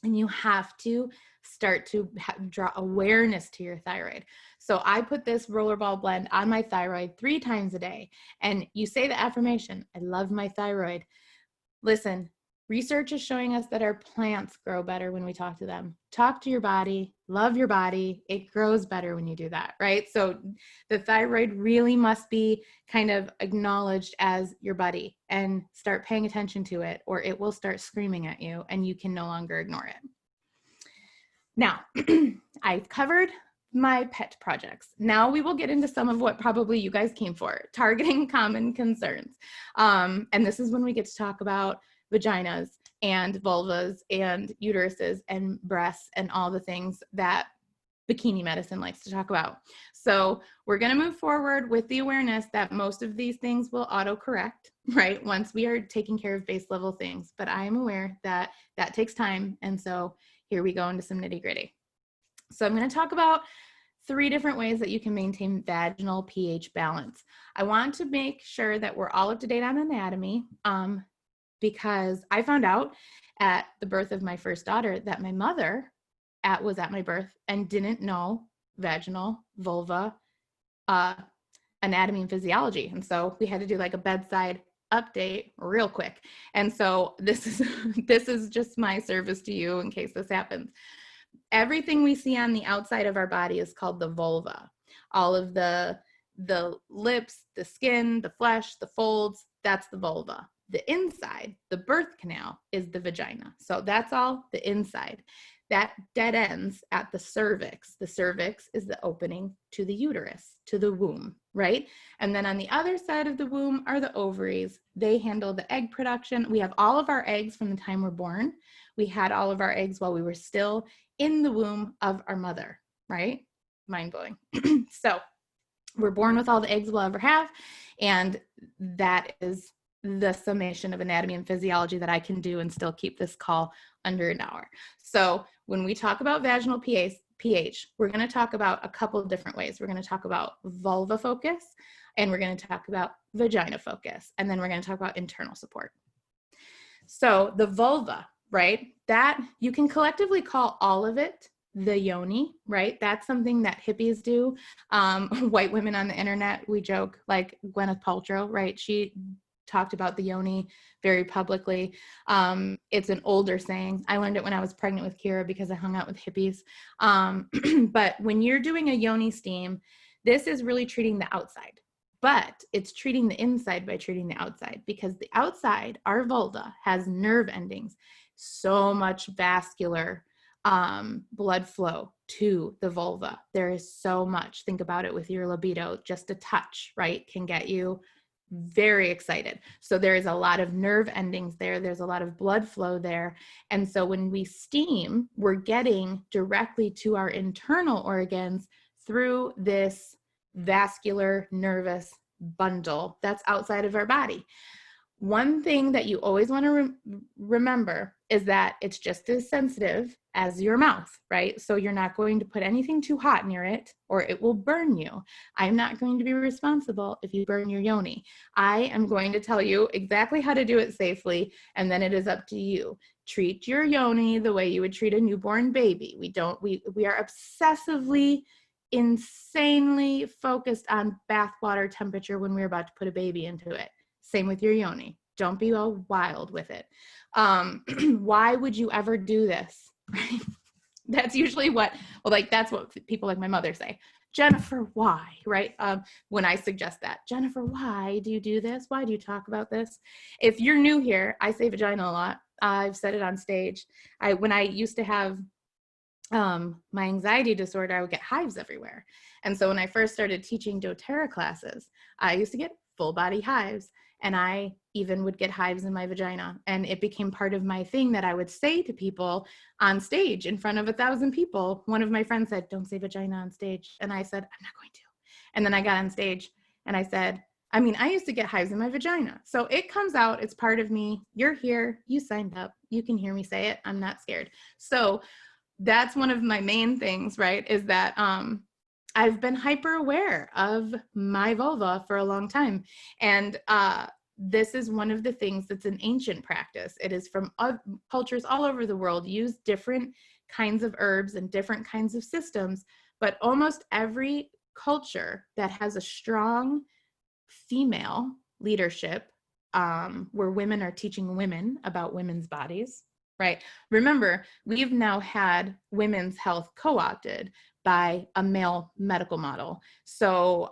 A: And you have to start to draw awareness to your thyroid. So I put this rollerball blend on my thyroid 3 times a day. And you say the affirmation, I love my thyroid. Listen, research is showing us that our plants grow better when we talk to them. Talk to your body, love your body. It grows better when you do that, right? So the thyroid really must be kind of acknowledged as your buddy and start paying attention to it, or it will start screaming at you and you can no longer ignore it. Now, I've covered my pet projects. Now we will get into some of what probably you guys came for, targeting common concerns. And this is when we get to talk about vaginas and vulvas and uteruses and breasts and all the things that bikini medicine likes to talk about. So we're going to move forward with the awareness that most of these things will autocorrect, right? Once we are taking care of base level things, but I am aware that that takes time. And so here we go into some nitty gritty. So I'm going to talk about 3 different ways that you can maintain vaginal pH balance. I want to make sure that we're all up to date on anatomy because I found out at the birth of my first daughter that my mother was at my birth and didn't know vaginal, vulva, anatomy and physiology. And so we had to do like a bedside update real quick. And so this is just my service to you in case this happens. Everything we see on the outside of our body is called the vulva. All of the lips, the skin, the flesh, the folds, that's the vulva. The inside, the birth canal, is the vagina. So that's all the inside. That dead ends at the cervix. The cervix is the opening to the uterus, to the womb, right? And then on the other side of the womb are the ovaries. They handle the egg production. We have all of our eggs from the time we're born. We had all of our eggs while we were still in the womb of our mother, right? Mind-blowing. So we're born with all the eggs we'll ever have, and that is the summation of anatomy and physiology that I can do and still keep this call under an hour. So when we talk about vaginal pH, we're going to talk about a couple of different ways. We're going to talk about vulva focus, and we're going to talk about vagina focus, and then we're going to talk about internal support. So the vulva, right, that you can collectively call all of it the yoni, right? That's something that hippies do. White women on the internet, we joke, like Gwyneth Paltrow, right? She talked about the yoni very publicly. It's an older saying. I learned it when I was pregnant with Kira because I hung out with hippies. But when you're doing a yoni steam, this is really treating the outside, but it's treating the inside by treating the outside, because the outside, our vulva, has nerve endings, so much vascular blood flow to the vulva. There is so much. Think about it with your libido. Just a touch, right, can get you very excited. So there is a lot of nerve endings there. There's a lot of blood flow there. And so when we steam, we're getting directly to our internal organs through this vascular nervous bundle that's outside of our body. One thing that you always want to remember is that it's just as sensitive as your mouth, right? So you're not going to put anything too hot near it or it will burn you. I'm not going to be responsible if you burn your yoni. I am going to tell you exactly how to do it safely, and then it is up to you. Treat your yoni the way you would treat a newborn baby. We are obsessively, insanely focused on bathwater temperature when we're about to put a baby into it. Same with your yoni. Don't be all wild with it. Why would you ever do this? Right? That's usually that's what people like my mother say. Jennifer, why? Right? When I suggest that, Jennifer, why do you do this? Why do you talk about this? If you're new here, I say vagina a lot. I've said it on stage. When I used to have my anxiety disorder, I would get hives everywhere. And so when I first started teaching doTERRA classes, I used to get full body hives. And I even would get hives in my vagina. And it became part of my thing that I would say to people on stage in front of 1,000 people. One of my friends said, don't say vagina on stage. And I said, I'm not going to. And then I got on stage and I said, I mean, I used to get hives in my vagina. So it comes out, it's part of me. You're here, you signed up, you can hear me say it. I'm not scared. So that's one of my main things, right? Is that I've been hyper aware of my vulva for a long time. And this is one of the things that's an ancient practice. It is from cultures all over the world, use different kinds of herbs and different kinds of systems, but almost every culture that has a strong female leadership, where women are teaching women about women's bodies, right? Remember, we've now had women's health co-opted by a male medical model. So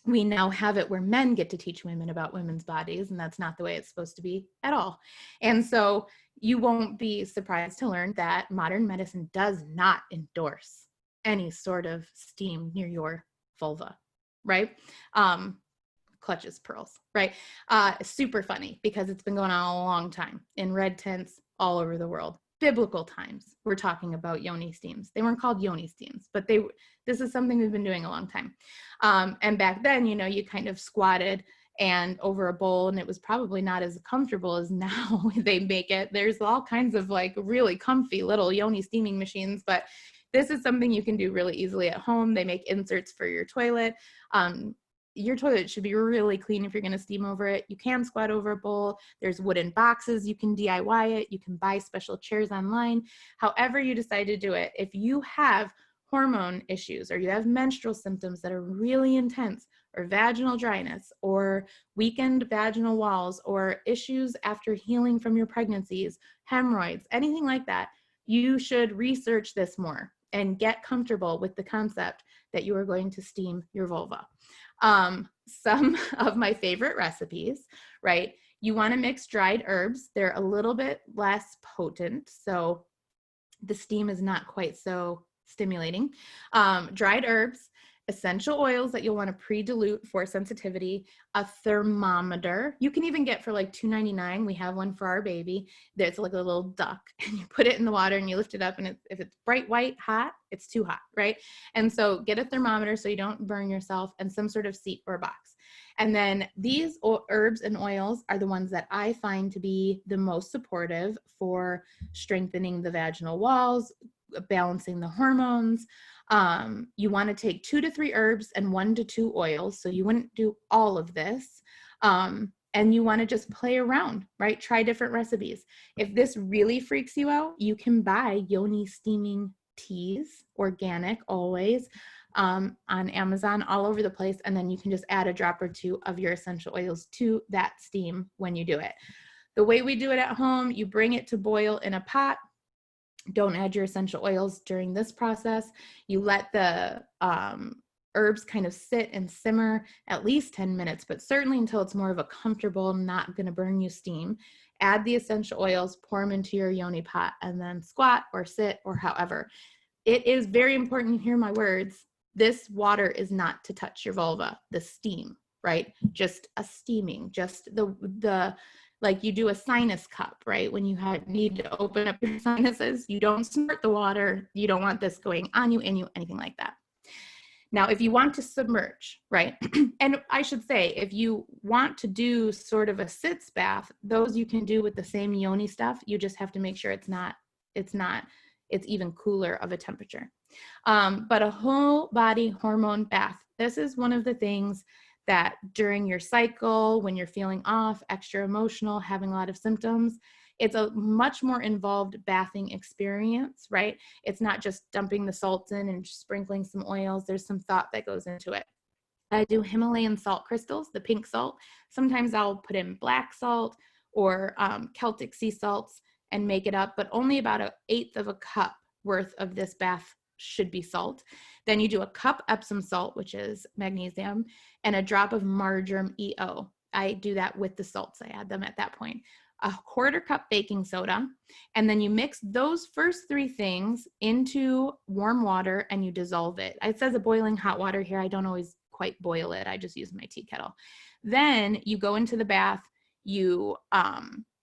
A: we now have it where men get to teach women about women's bodies, and that's not the way it's supposed to be at all. And so you won't be surprised to learn that modern medicine does not endorse any sort of steam near your vulva, right? Clutches pearls, right? Super funny because it's been going on a long time in red tents all over the world. Biblical times, we're talking about yoni steams. They weren't called yoni steams, but this is something we've been doing a long time. And back then, you know, you kind of squatted and over a bowl, and it was probably not as comfortable as now they make it. There's all kinds of like really comfy little yoni steaming machines, but this is something you can do really easily at home. They make inserts for your toilet. Your toilet should be really clean if you're going to steam over it. You can squat over a bowl. There's wooden boxes. You can DIY it. You can buy special chairs online. However you decide to do it. If you have hormone issues or you have menstrual symptoms that are really intense, or vaginal dryness, or weakened vaginal walls, or issues after healing from your pregnancies, hemorrhoids, anything like that, you should research this more and get comfortable with the concept that you are going to steam your vulva. Some of my favorite recipes, right? You want to mix dried herbs. They're a little bit less potent, so the steam is not quite so stimulating. Dried herbs, essential oils that you'll want to pre-dilute for sensitivity, a thermometer. You can even get for like $2.99. We have one for our baby. There's like a little duck, and you put it in the water and you lift it up, and if it's bright white hot, it's too hot, right? And so get a thermometer so you don't burn yourself, and some sort of seat or box. And then these herbs and oils are the ones that I find to be the most supportive for strengthening the vaginal walls, balancing the hormones. You want to take 2 to 3 herbs and 1 to 2 oils. So you wouldn't do all of this. And you want to just play around, right? Try different recipes. If this really freaks you out, you can buy yoni steaming teas, organic always, on Amazon, all over the place. And then you can just add a drop or 2 of your essential oils to that steam when you do it. The way we do it at home, you bring it to boil in a pot. Don't add your essential oils during this process. You let the herbs kind of sit and simmer at least 10 minutes, but certainly until it's more of a comfortable, not going to burn you steam. Add the essential oils, pour them into your yoni pot, and then squat or sit or however. It is very important you hear my words. This water is not to touch your vulva, the steam, right? Just a steaming, just the like you do a sinus cup, right? When you need to open up your sinuses, you don't snort the water. You don't want this going on you, in you, anything like that. Now, if you want to submerge, right? And I should say, if you want to do sort of a sitz bath, those you can do with the same yoni stuff. You just have to make sure it's even cooler of a temperature. But a whole body hormone bath, this is one of the things that during your cycle, when you're feeling off, extra emotional, having a lot of symptoms, it's a much more involved bathing experience, right? It's not just dumping the salts in and sprinkling some oils. There's some thought that goes into it. I do Himalayan salt crystals, the pink salt. Sometimes I'll put in black salt or Celtic sea salts and make it up, but only about 1/8 of a cup worth of this bath should be salt. Then you do a cup Epsom salt, which is magnesium, and a drop of marjoram EO. I do that with the salts. I add them at that point. A 1/4 cup baking soda, and then you mix those first 3 things into warm water and you dissolve it. It says a boiling hot water here. I don't always quite boil it. I just use my tea kettle. Then you go into the bath, you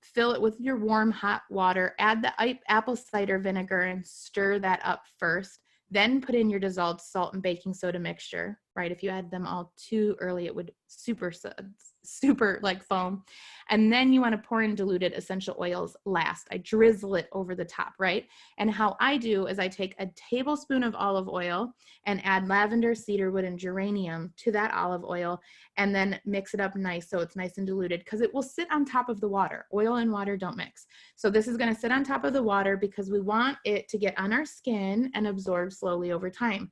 A: fill it with your warm hot water, add the apple cider vinegar and stir that up first. Then put in your dissolved salt and baking soda mixture, right? If you add them all too early, it would super like foam. And then you want to pour in diluted essential oils last. I drizzle it over the top, right? And how I do is I take a tablespoon of olive oil and add lavender, cedarwood, and geranium to that olive oil, and then mix it up nice so it's nice and diluted, because it will sit on top of the water. Oil and water don't mix. So this is going to sit on top of the water because we want it to get on our skin and absorb slowly over time.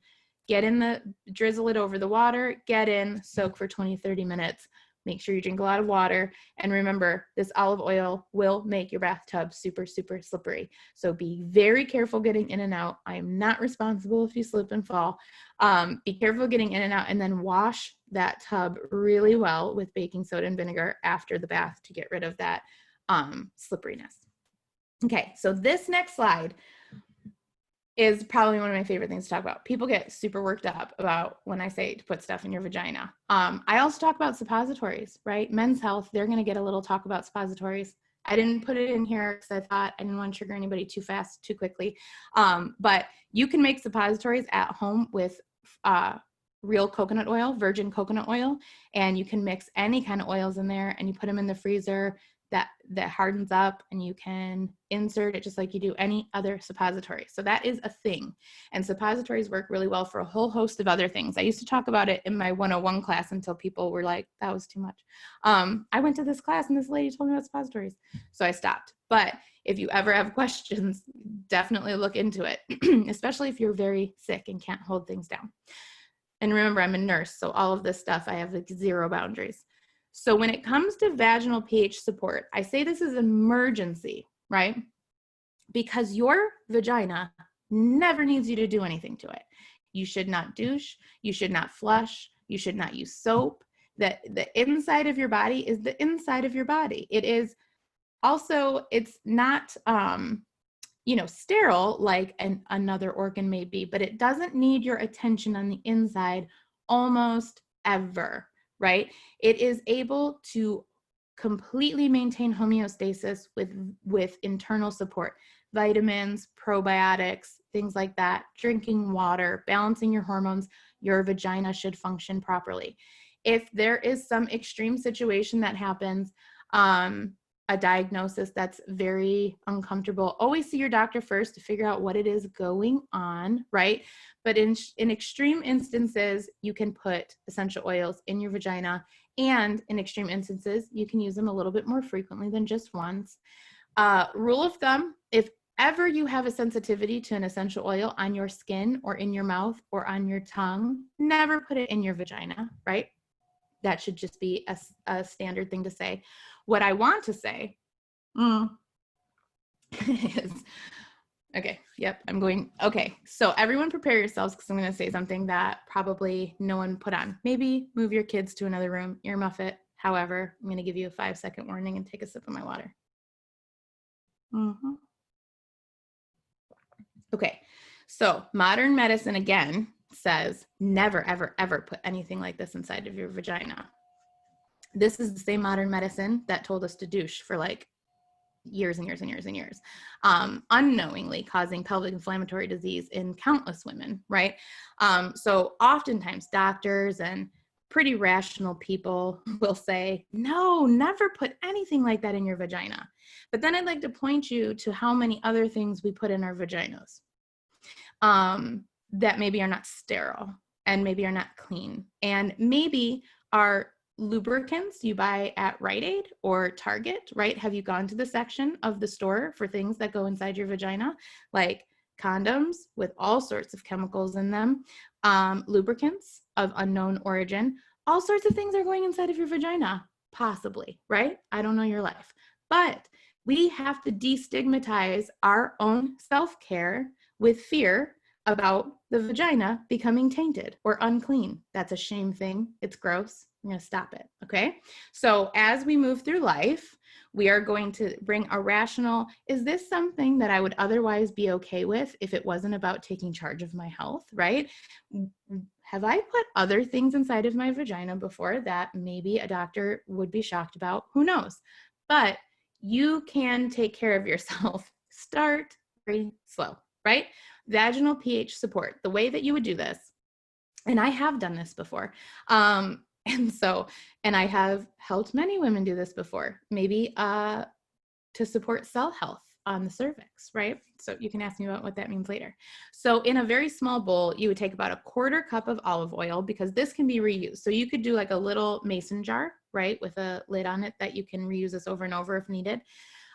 A: Drizzle it over the water, get in, soak for 20, 30 minutes. Make sure you drink a lot of water. And remember, this olive oil will make your bathtub super, super slippery. So be very careful getting in and out. I am not responsible if you slip and fall. Be careful getting in and out, and then wash that tub really well with baking soda and vinegar after the bath to get rid of that slipperiness. Okay, so this next slide is probably one of my favorite things to talk about. People get super worked up about when I say to put stuff in your vagina. I also talk about suppositories, right? Men's Health, they're going to get a little talk about suppositories. I didn't put it in here because I thought I didn't want to trigger anybody too fast, too quickly. But you can make suppositories at home with real coconut oil, virgin coconut oil, and you can mix any kind of oils in there, and you put them in the freezer. That hardens up, and you can insert it just like you do any other suppository. So that is a thing. And suppositories work really well for a whole host of other things. I used to talk about it in my 101 class until people were like, that was too much. I went to this class and this lady told me about suppositories. So I stopped. But if you ever have questions, definitely look into it, especially if you're very sick and can't hold things down. And remember, I'm a nurse, so all of this stuff, I have like zero boundaries. So when it comes to vaginal pH support, I say this is an emergency, right? Because your vagina never needs you to do anything to it. You should not douche. You should not flush. You should not use soap. The inside of your body is the inside of your body. It is also, it's not, sterile like another organ may be, but it doesn't need your attention on the inside almost ever. Right? It is able to completely maintain homeostasis with internal support, vitamins, probiotics, things like that, drinking water, balancing your hormones. Your vagina should function properly. If there is some extreme situation that happens, a diagnosis that's very uncomfortable, always see your doctor first to figure out what it is going on, right? But in extreme instances, you can put essential oils in your vagina, and in extreme instances, you can use them a little bit more frequently than just once. Rule of thumb, if ever you have a sensitivity to an essential oil on your skin or in your mouth or on your tongue, never put it in your vagina, right? That should just be a standard thing to say. What I want to say is, okay, so everyone prepare yourselves, because I'm going to say something that probably no one put on. Maybe move your kids to another room, earmuff it. However, I'm going to give you a 5-second warning and take a sip of my water. Okay, so modern medicine, again, says never, ever, ever put anything like this inside of your vagina. This is the same modern medicine that told us to douche for like years and years and years and years, unknowingly causing pelvic inflammatory disease in countless women, right? So oftentimes doctors and pretty rational people will say, no, never put anything like that in your vagina. But then I'd like to point you to how many other things we put in our vaginas that maybe are not sterile and maybe are not clean, and maybe are lubricants you buy at Rite Aid or Target, right? Have you gone to the section of the store for things that go inside your vagina, like condoms with all sorts of chemicals in them, lubricants of unknown origin, all sorts of things are going inside of your vagina, possibly, right? I don't know your life, but we have to destigmatize our own self-care with fear about the vagina becoming tainted or unclean. That's a shame thing. It's gross. I'm going to stop it. Okay. So as we move through life, we are going to bring a rational, is this something that I would otherwise be okay with if it wasn't about taking charge of my health, right? Have I put other things inside of my vagina before that maybe a doctor would be shocked about? Who knows? But you can take care of yourself. Start very slow, right? vaginal pH support, the way that you would do this, and I have done this before. And I have helped many women do this before, maybe to support cell health on the cervix, right? So you can ask me about what that means later. So in a very small bowl, you would take about a 1/4 cup of olive oil, because this can be reused. So you could do like a little mason jar, right, with a lid on it that you can reuse this over and over if needed.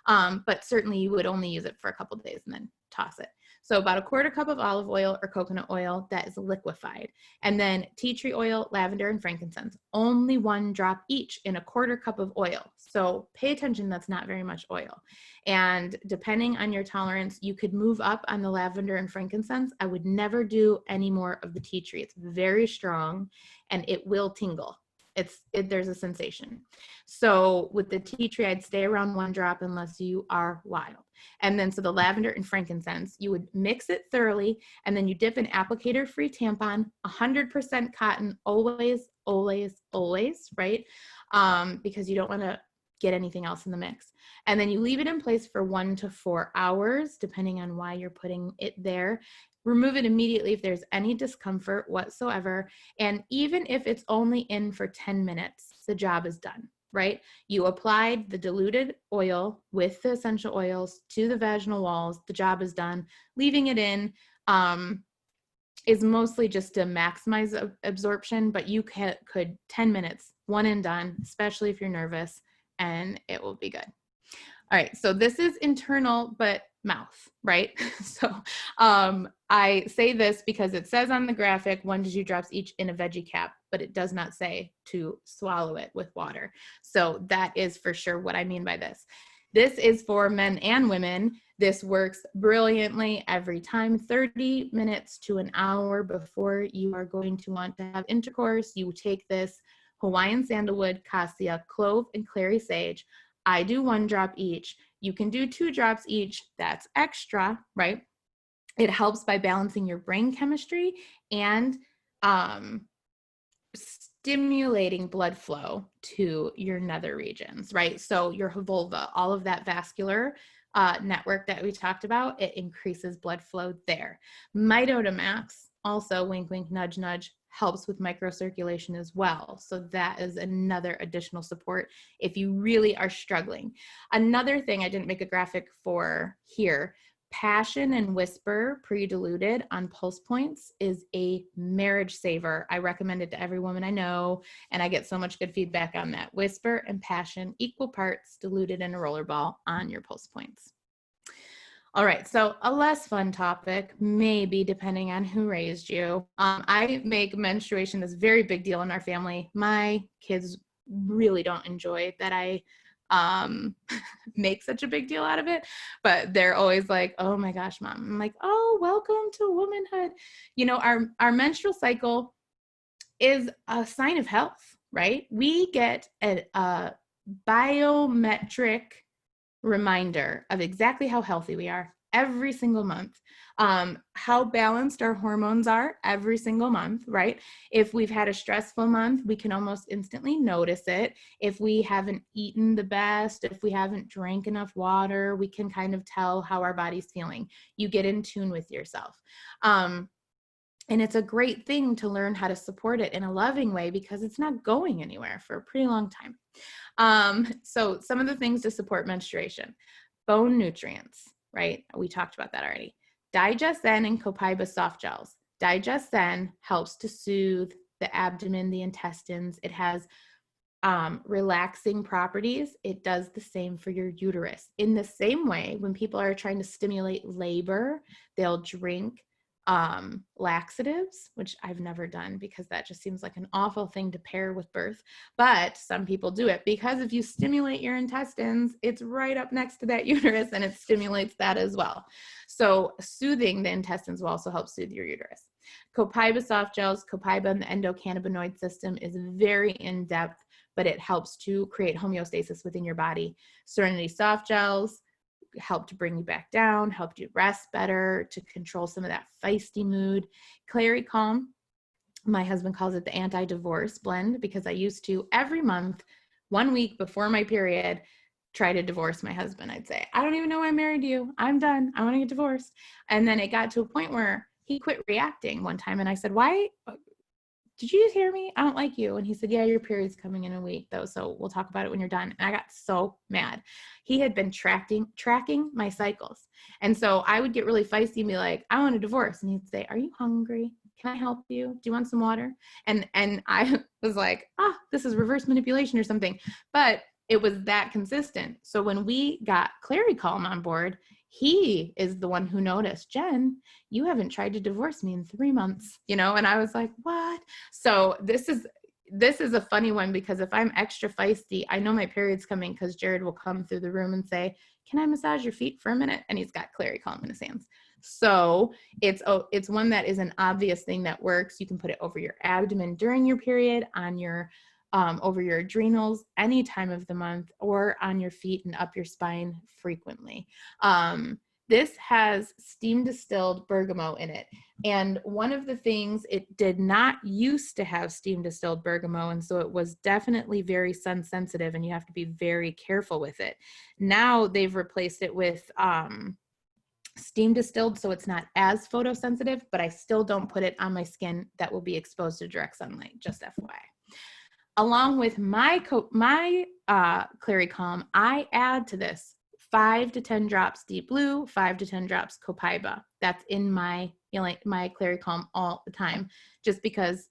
A: But certainly you would only use it for a couple of days and then toss it. So about a 1/4 cup of olive oil or coconut oil that is liquefied. And then tea tree oil, lavender, and frankincense, only 1 drop each in a 1/4 cup of oil. So pay attention, that's not very much oil. And depending on your tolerance, you could move up on the lavender and frankincense. I would never do any more of the tea tree. It's very strong and it will tingle. There's a sensation. So with the tea tree, I'd stay around 1 drop unless you are wild. And then so the lavender and frankincense, you would mix it thoroughly, and then you dip an applicator-free tampon, 100% cotton, always, always, always, right? Because you don't want to get anything else in the mix. And then you leave it in place for 1 to 4 hours, depending on why you're putting it there. Remove it immediately if there's any discomfort whatsoever. And even if it's only in for 10 minutes, the job is done, right? You applied the diluted oil with the essential oils to the vaginal walls. The job is done. Leaving it in is mostly just to maximize absorption, but you could 10 minutes, 1 and done, especially if you're nervous, and it will be good. All right, so this is internal, but mouth, right? So I say this because it says on the graphic 1 to 2 drops each in a veggie cap, but it does not say to swallow it with water. So that is for sure what I mean by this. This is for men and women. This works brilliantly every time. 30 minutes to an hour before you are going to want to have intercourse, you take this Hawaiian sandalwood, cassia, clove, and clary sage. I do 1 drop each. You can do 2 drops each. That's extra, right? It helps by balancing your brain chemistry and stimulating blood flow to your nether regions, right? So your vulva, all of that vascular network that we talked about, it increases blood flow there. Mitotamax, also wink, wink, nudge, nudge, helps with microcirculation as well. So that is another additional support if you really are struggling. Another thing I didn't make a graphic for here, Passion and Whisper pre-diluted on pulse points is a marriage saver. I recommend it to every woman I know, and I get so much good feedback on that. Whisper and Passion, equal parts diluted in a roller ball on your pulse points. All right, so a less fun topic, maybe depending on who raised you. I make menstruation this very big deal in our family. My kids really don't enjoy that I make such a big deal out of it, but they're always like, "Oh my gosh, Mom." I'm like, "Oh, welcome to womanhood." You know, our menstrual cycle is a sign of health, right? We get a biometric reminder of exactly how healthy we are every single month, how balanced our hormones are every single month, right? If we've had a stressful month, we can almost instantly notice it. If we haven't eaten the best, if we haven't drank enough water, we can kind of tell how our body's feeling. You get in tune with yourself. And it's a great thing to learn how to support it in a loving way because it's not going anywhere for a pretty long time. So some of the things to support menstruation: bone nutrients, right? We talked about that already. Digesten and Copaiba soft gels. Digesten helps to soothe the abdomen, the intestines. It has relaxing properties. It does the same for your uterus. In the same way, when people are trying to stimulate labor, they'll drink laxatives, which I've never done because that just seems like an awful thing to pair with birth. But some people do it because if you stimulate your intestines, it's right up next to that uterus and it stimulates that as well. So soothing the intestines will also help soothe your uterus. Copaiba soft gels, Copaiba and the endocannabinoid system is very in-depth, but it helps to create homeostasis within your body. Serenity soft gels help to bring you back down, help you rest better, to control some of that feisty mood. Clary Calm, my husband calls it the anti-divorce blend because I used to every month, 1 week before my period, try to divorce my husband. I'd say, I don't even know why I married you. I'm done. I want to get divorced. And then it got to a point where he quit reacting one time. And I said, why? Did you just hear me? I don't like you. And he said, yeah, your period's coming in a week though. So we'll talk about it when you're done. And I got so mad. He had been tracking my cycles. And so I would get really feisty and be like, I want a divorce. And he'd say, are you hungry? Can I help you? Do you want some water? And I was like, this is reverse manipulation or something. But it was that consistent. So when we got Clari-Calm on board, he is the one who noticed, Jen, you haven't tried to divorce me in 3 months, and I was like, what? So this is a funny one, because if I'm extra feisty, I know my period's coming, because Jared will come through the room and say, can I massage your feet for a minute? And he's got Clari-Calm in his hands. So it's one that is an obvious thing that works. You can put it over your abdomen during your period, on your over your adrenals any time of the month, or on your feet and up your spine frequently. This has steam distilled bergamot in it. And one of the things, it did not used to have steam distilled bergamot. And so it was definitely very sun sensitive, and you have to be very careful with it. Now they've replaced it with steam distilled, so it's not as photosensitive, but I still don't put it on my skin that will be exposed to direct sunlight, just FYI. Along with my Clari-Calm, I add to this 5 to 10 drops Deep Blue, 5 to 10 drops Copaiba. That's in my Clari-Calm all the time, just because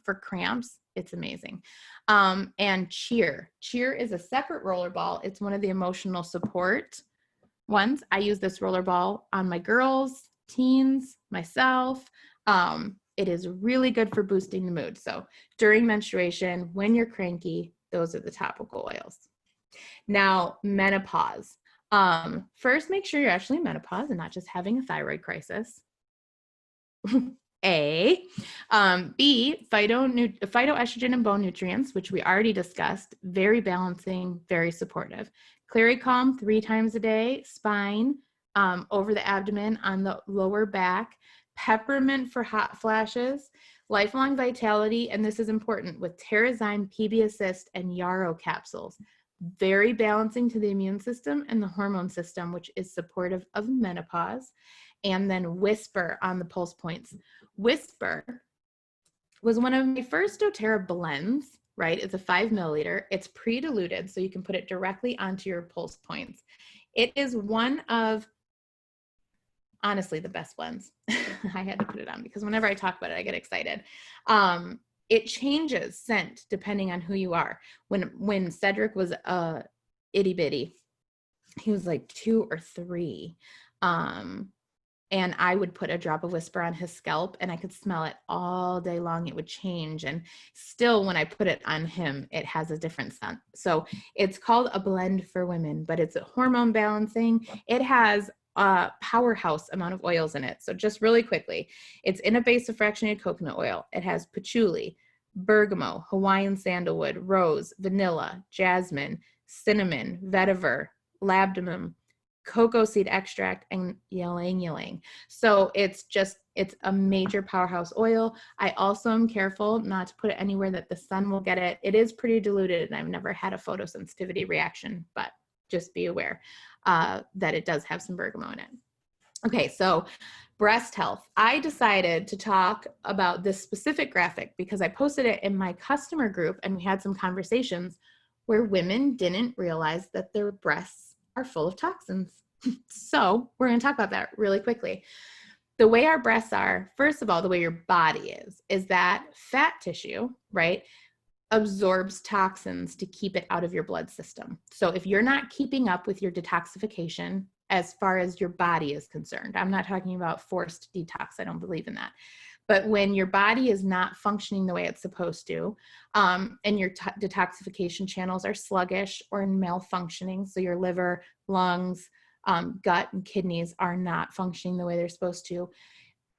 A: for cramps, it's amazing. And Cheer. Cheer is a separate roller ball. It's one of the emotional support ones. I use this roller ball on my girls, teens, myself. It is really good for boosting the mood. So during menstruation, when you're cranky, those are the topical oils. Now, menopause. First, make sure you're actually in menopause and not just having a thyroid crisis. A. B, phytoestrogen and bone nutrients, which we already discussed, very balancing, very supportive. Clari-Calm 3 times a day, spine, over the abdomen, on the lower back. Peppermint for hot flashes, lifelong vitality, and this is important, with Terrazyme, PB Assist, and Yarrow capsules. Very balancing to the immune system and the hormone system, which is supportive of menopause. And then Whisper on the pulse points. Whisper was one of my first doTERRA blends, right? It's a 5 milliliter. It's pre-diluted, so you can put it directly onto your pulse points. It is one of, honestly, the best blends. I had to put it on because whenever I talk about it, I get excited. It changes scent depending on who you are. When Cedric was itty bitty, he was like 2 or 3. And I would put a drop of Whisper on his scalp, and I could smell it all day long. It would change. And still, when I put it on him, it has a different scent. So it's called a blend for women, but it's a hormone balancing. It has a powerhouse amount of oils in it. So just really quickly, it's in a base of fractionated coconut oil. It has patchouli, bergamot, Hawaiian sandalwood, rose, vanilla, jasmine, cinnamon, vetiver, labdanum, cocoa seed extract, and ylang ylang. So it's a major powerhouse oil. I also am careful not to put it anywhere that the sun will get it. It is pretty diluted, and I've never had a photosensitivity reaction, but just be aware that it does have some bergamot in it. Okay, so breast health. I decided to talk about this specific graphic because I posted it in my customer group, and we had some conversations where women didn't realize that their breasts are full of toxins. So we're going to talk about that really quickly. The way our breasts are, first of all, the way your body is that fat tissue, right, absorbs toxins to keep it out of your blood system. So if you're not keeping up with your detoxification as far as your body is concerned, I'm not talking about forced detox. I don't believe in that. But when your body is not functioning the way it's supposed to, and your detoxification channels are sluggish or malfunctioning, so your liver, lungs, gut, and kidneys are not functioning the way they're supposed to,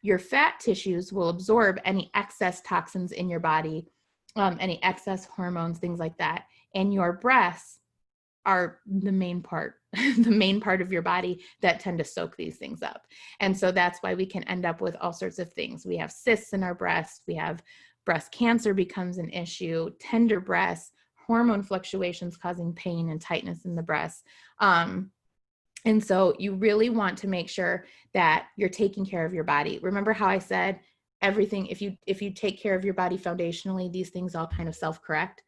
A: your fat tissues will absorb any excess toxins in your body, any excess hormones, things like that. And your breasts are the main part of your body that tend to soak these things up. And so that's why we can end up with all sorts of things. We have cysts in our breasts. We have breast cancer becomes an issue, tender breasts, hormone fluctuations causing pain and tightness in the breasts. And so you really want to make sure that you're taking care of your body. Remember how I said everything, if you take care of your body foundationally, these things all kind of self-correct.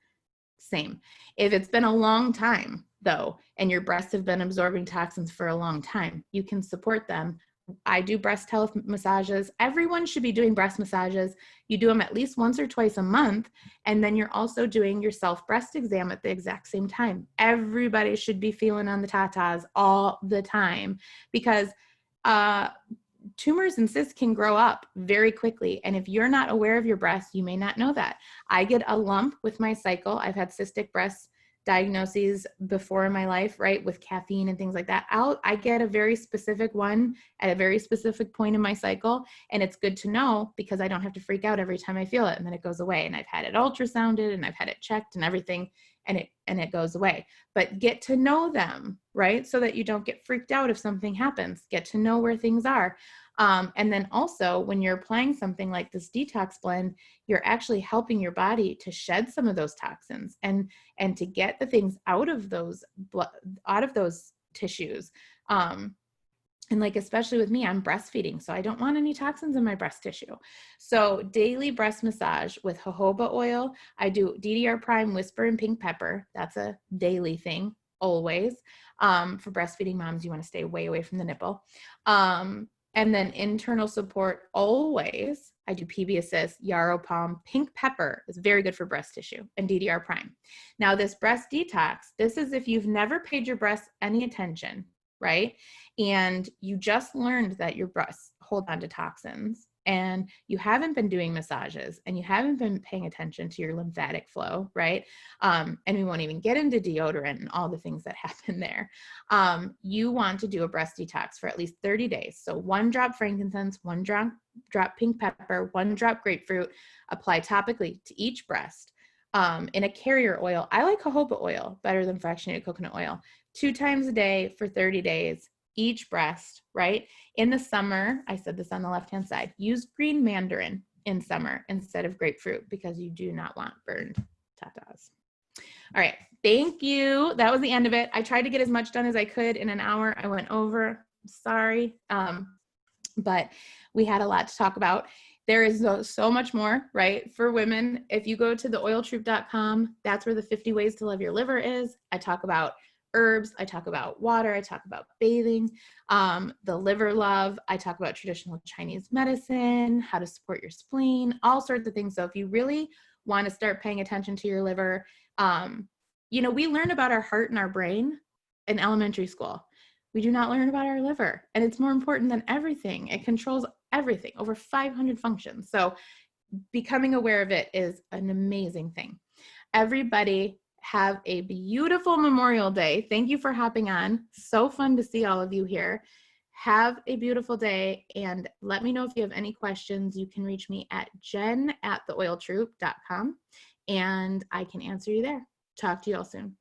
A: Same. If it's been a long time though, and your breasts have been absorbing toxins for a long time, you can support them. I do breast health massages. Everyone should be doing breast massages. You do them at least once or twice a month. And then you're also doing your self breast exam at the exact same time. Everybody should be feeling on the tatas all the time, because tumors and cysts can grow up very quickly. And if you're not aware of your breast, you may not know that. I get a lump with my cycle. I've had cystic breast diagnoses before in my life, right? With caffeine and things like that. I get a very specific one at a very specific point in my cycle. And it's good to know because I don't have to freak out every time I feel it, and then it goes away. And I've had it ultrasounded and I've had it checked and everything, and it goes away. But get to know them, right? So that you don't get freaked out if something happens. Get to know where things are. And then also when you're applying something like this detox blend, you're actually helping your body to shed some of those toxins and to get the things out of those tissues. And like, especially with me, I'm breastfeeding, so I don't want any toxins in my breast tissue. So daily breast massage with jojoba oil. I do DDR Prime, Whisper, and Pink Pepper. That's a daily thing, always. For breastfeeding moms, you want to stay way away from the nipple. And then internal support, always. I do PB Assist, Yarrow Palm, Pink Pepper is very good for breast tissue, and DDR Prime. Now this breast detox, this is if you've never paid your breasts any attention, right? And you just learned that your breasts hold on to toxins, and you haven't been doing massages, and you haven't been paying attention to your lymphatic flow, right? And we won't even get into deodorant and all the things that happen there. You want to do a breast detox for at least 30 days. So 1 drop frankincense, 1 drop pink pepper, 1 drop grapefruit, apply topically to each breast. In a carrier oil, I like jojoba oil better than fractionated coconut oil. 2 times a day for 30 days, each breast, right? In the summer, I said this on the left-hand side, use green mandarin in summer instead of grapefruit because you do not want burned tatas. All right, thank you. That was the end of it. I tried to get as much done as I could in an hour. I went over, sorry, but we had a lot to talk about. There is so much more, right? For women, if you go to theoiltroop.com, that's where the 50 ways to love your liver is. I talk about herbs, I talk about water, I talk about bathing, the liver love, I talk about traditional Chinese medicine, how to support your spleen, all sorts of things. So if you really want to start paying attention to your liver, you know, we learn about our heart and our brain in elementary school. We do not learn about our liver, and it's more important than everything. It controls everything, over 500 functions. So becoming aware of it is an amazing thing. Everybody have a beautiful Memorial Day. Thank you for hopping on. So fun to see all of you here. Have a beautiful day, and let me know if you have any questions. You can reach me at jen@theoiltroop.com, and I can answer you there. Talk to you all soon.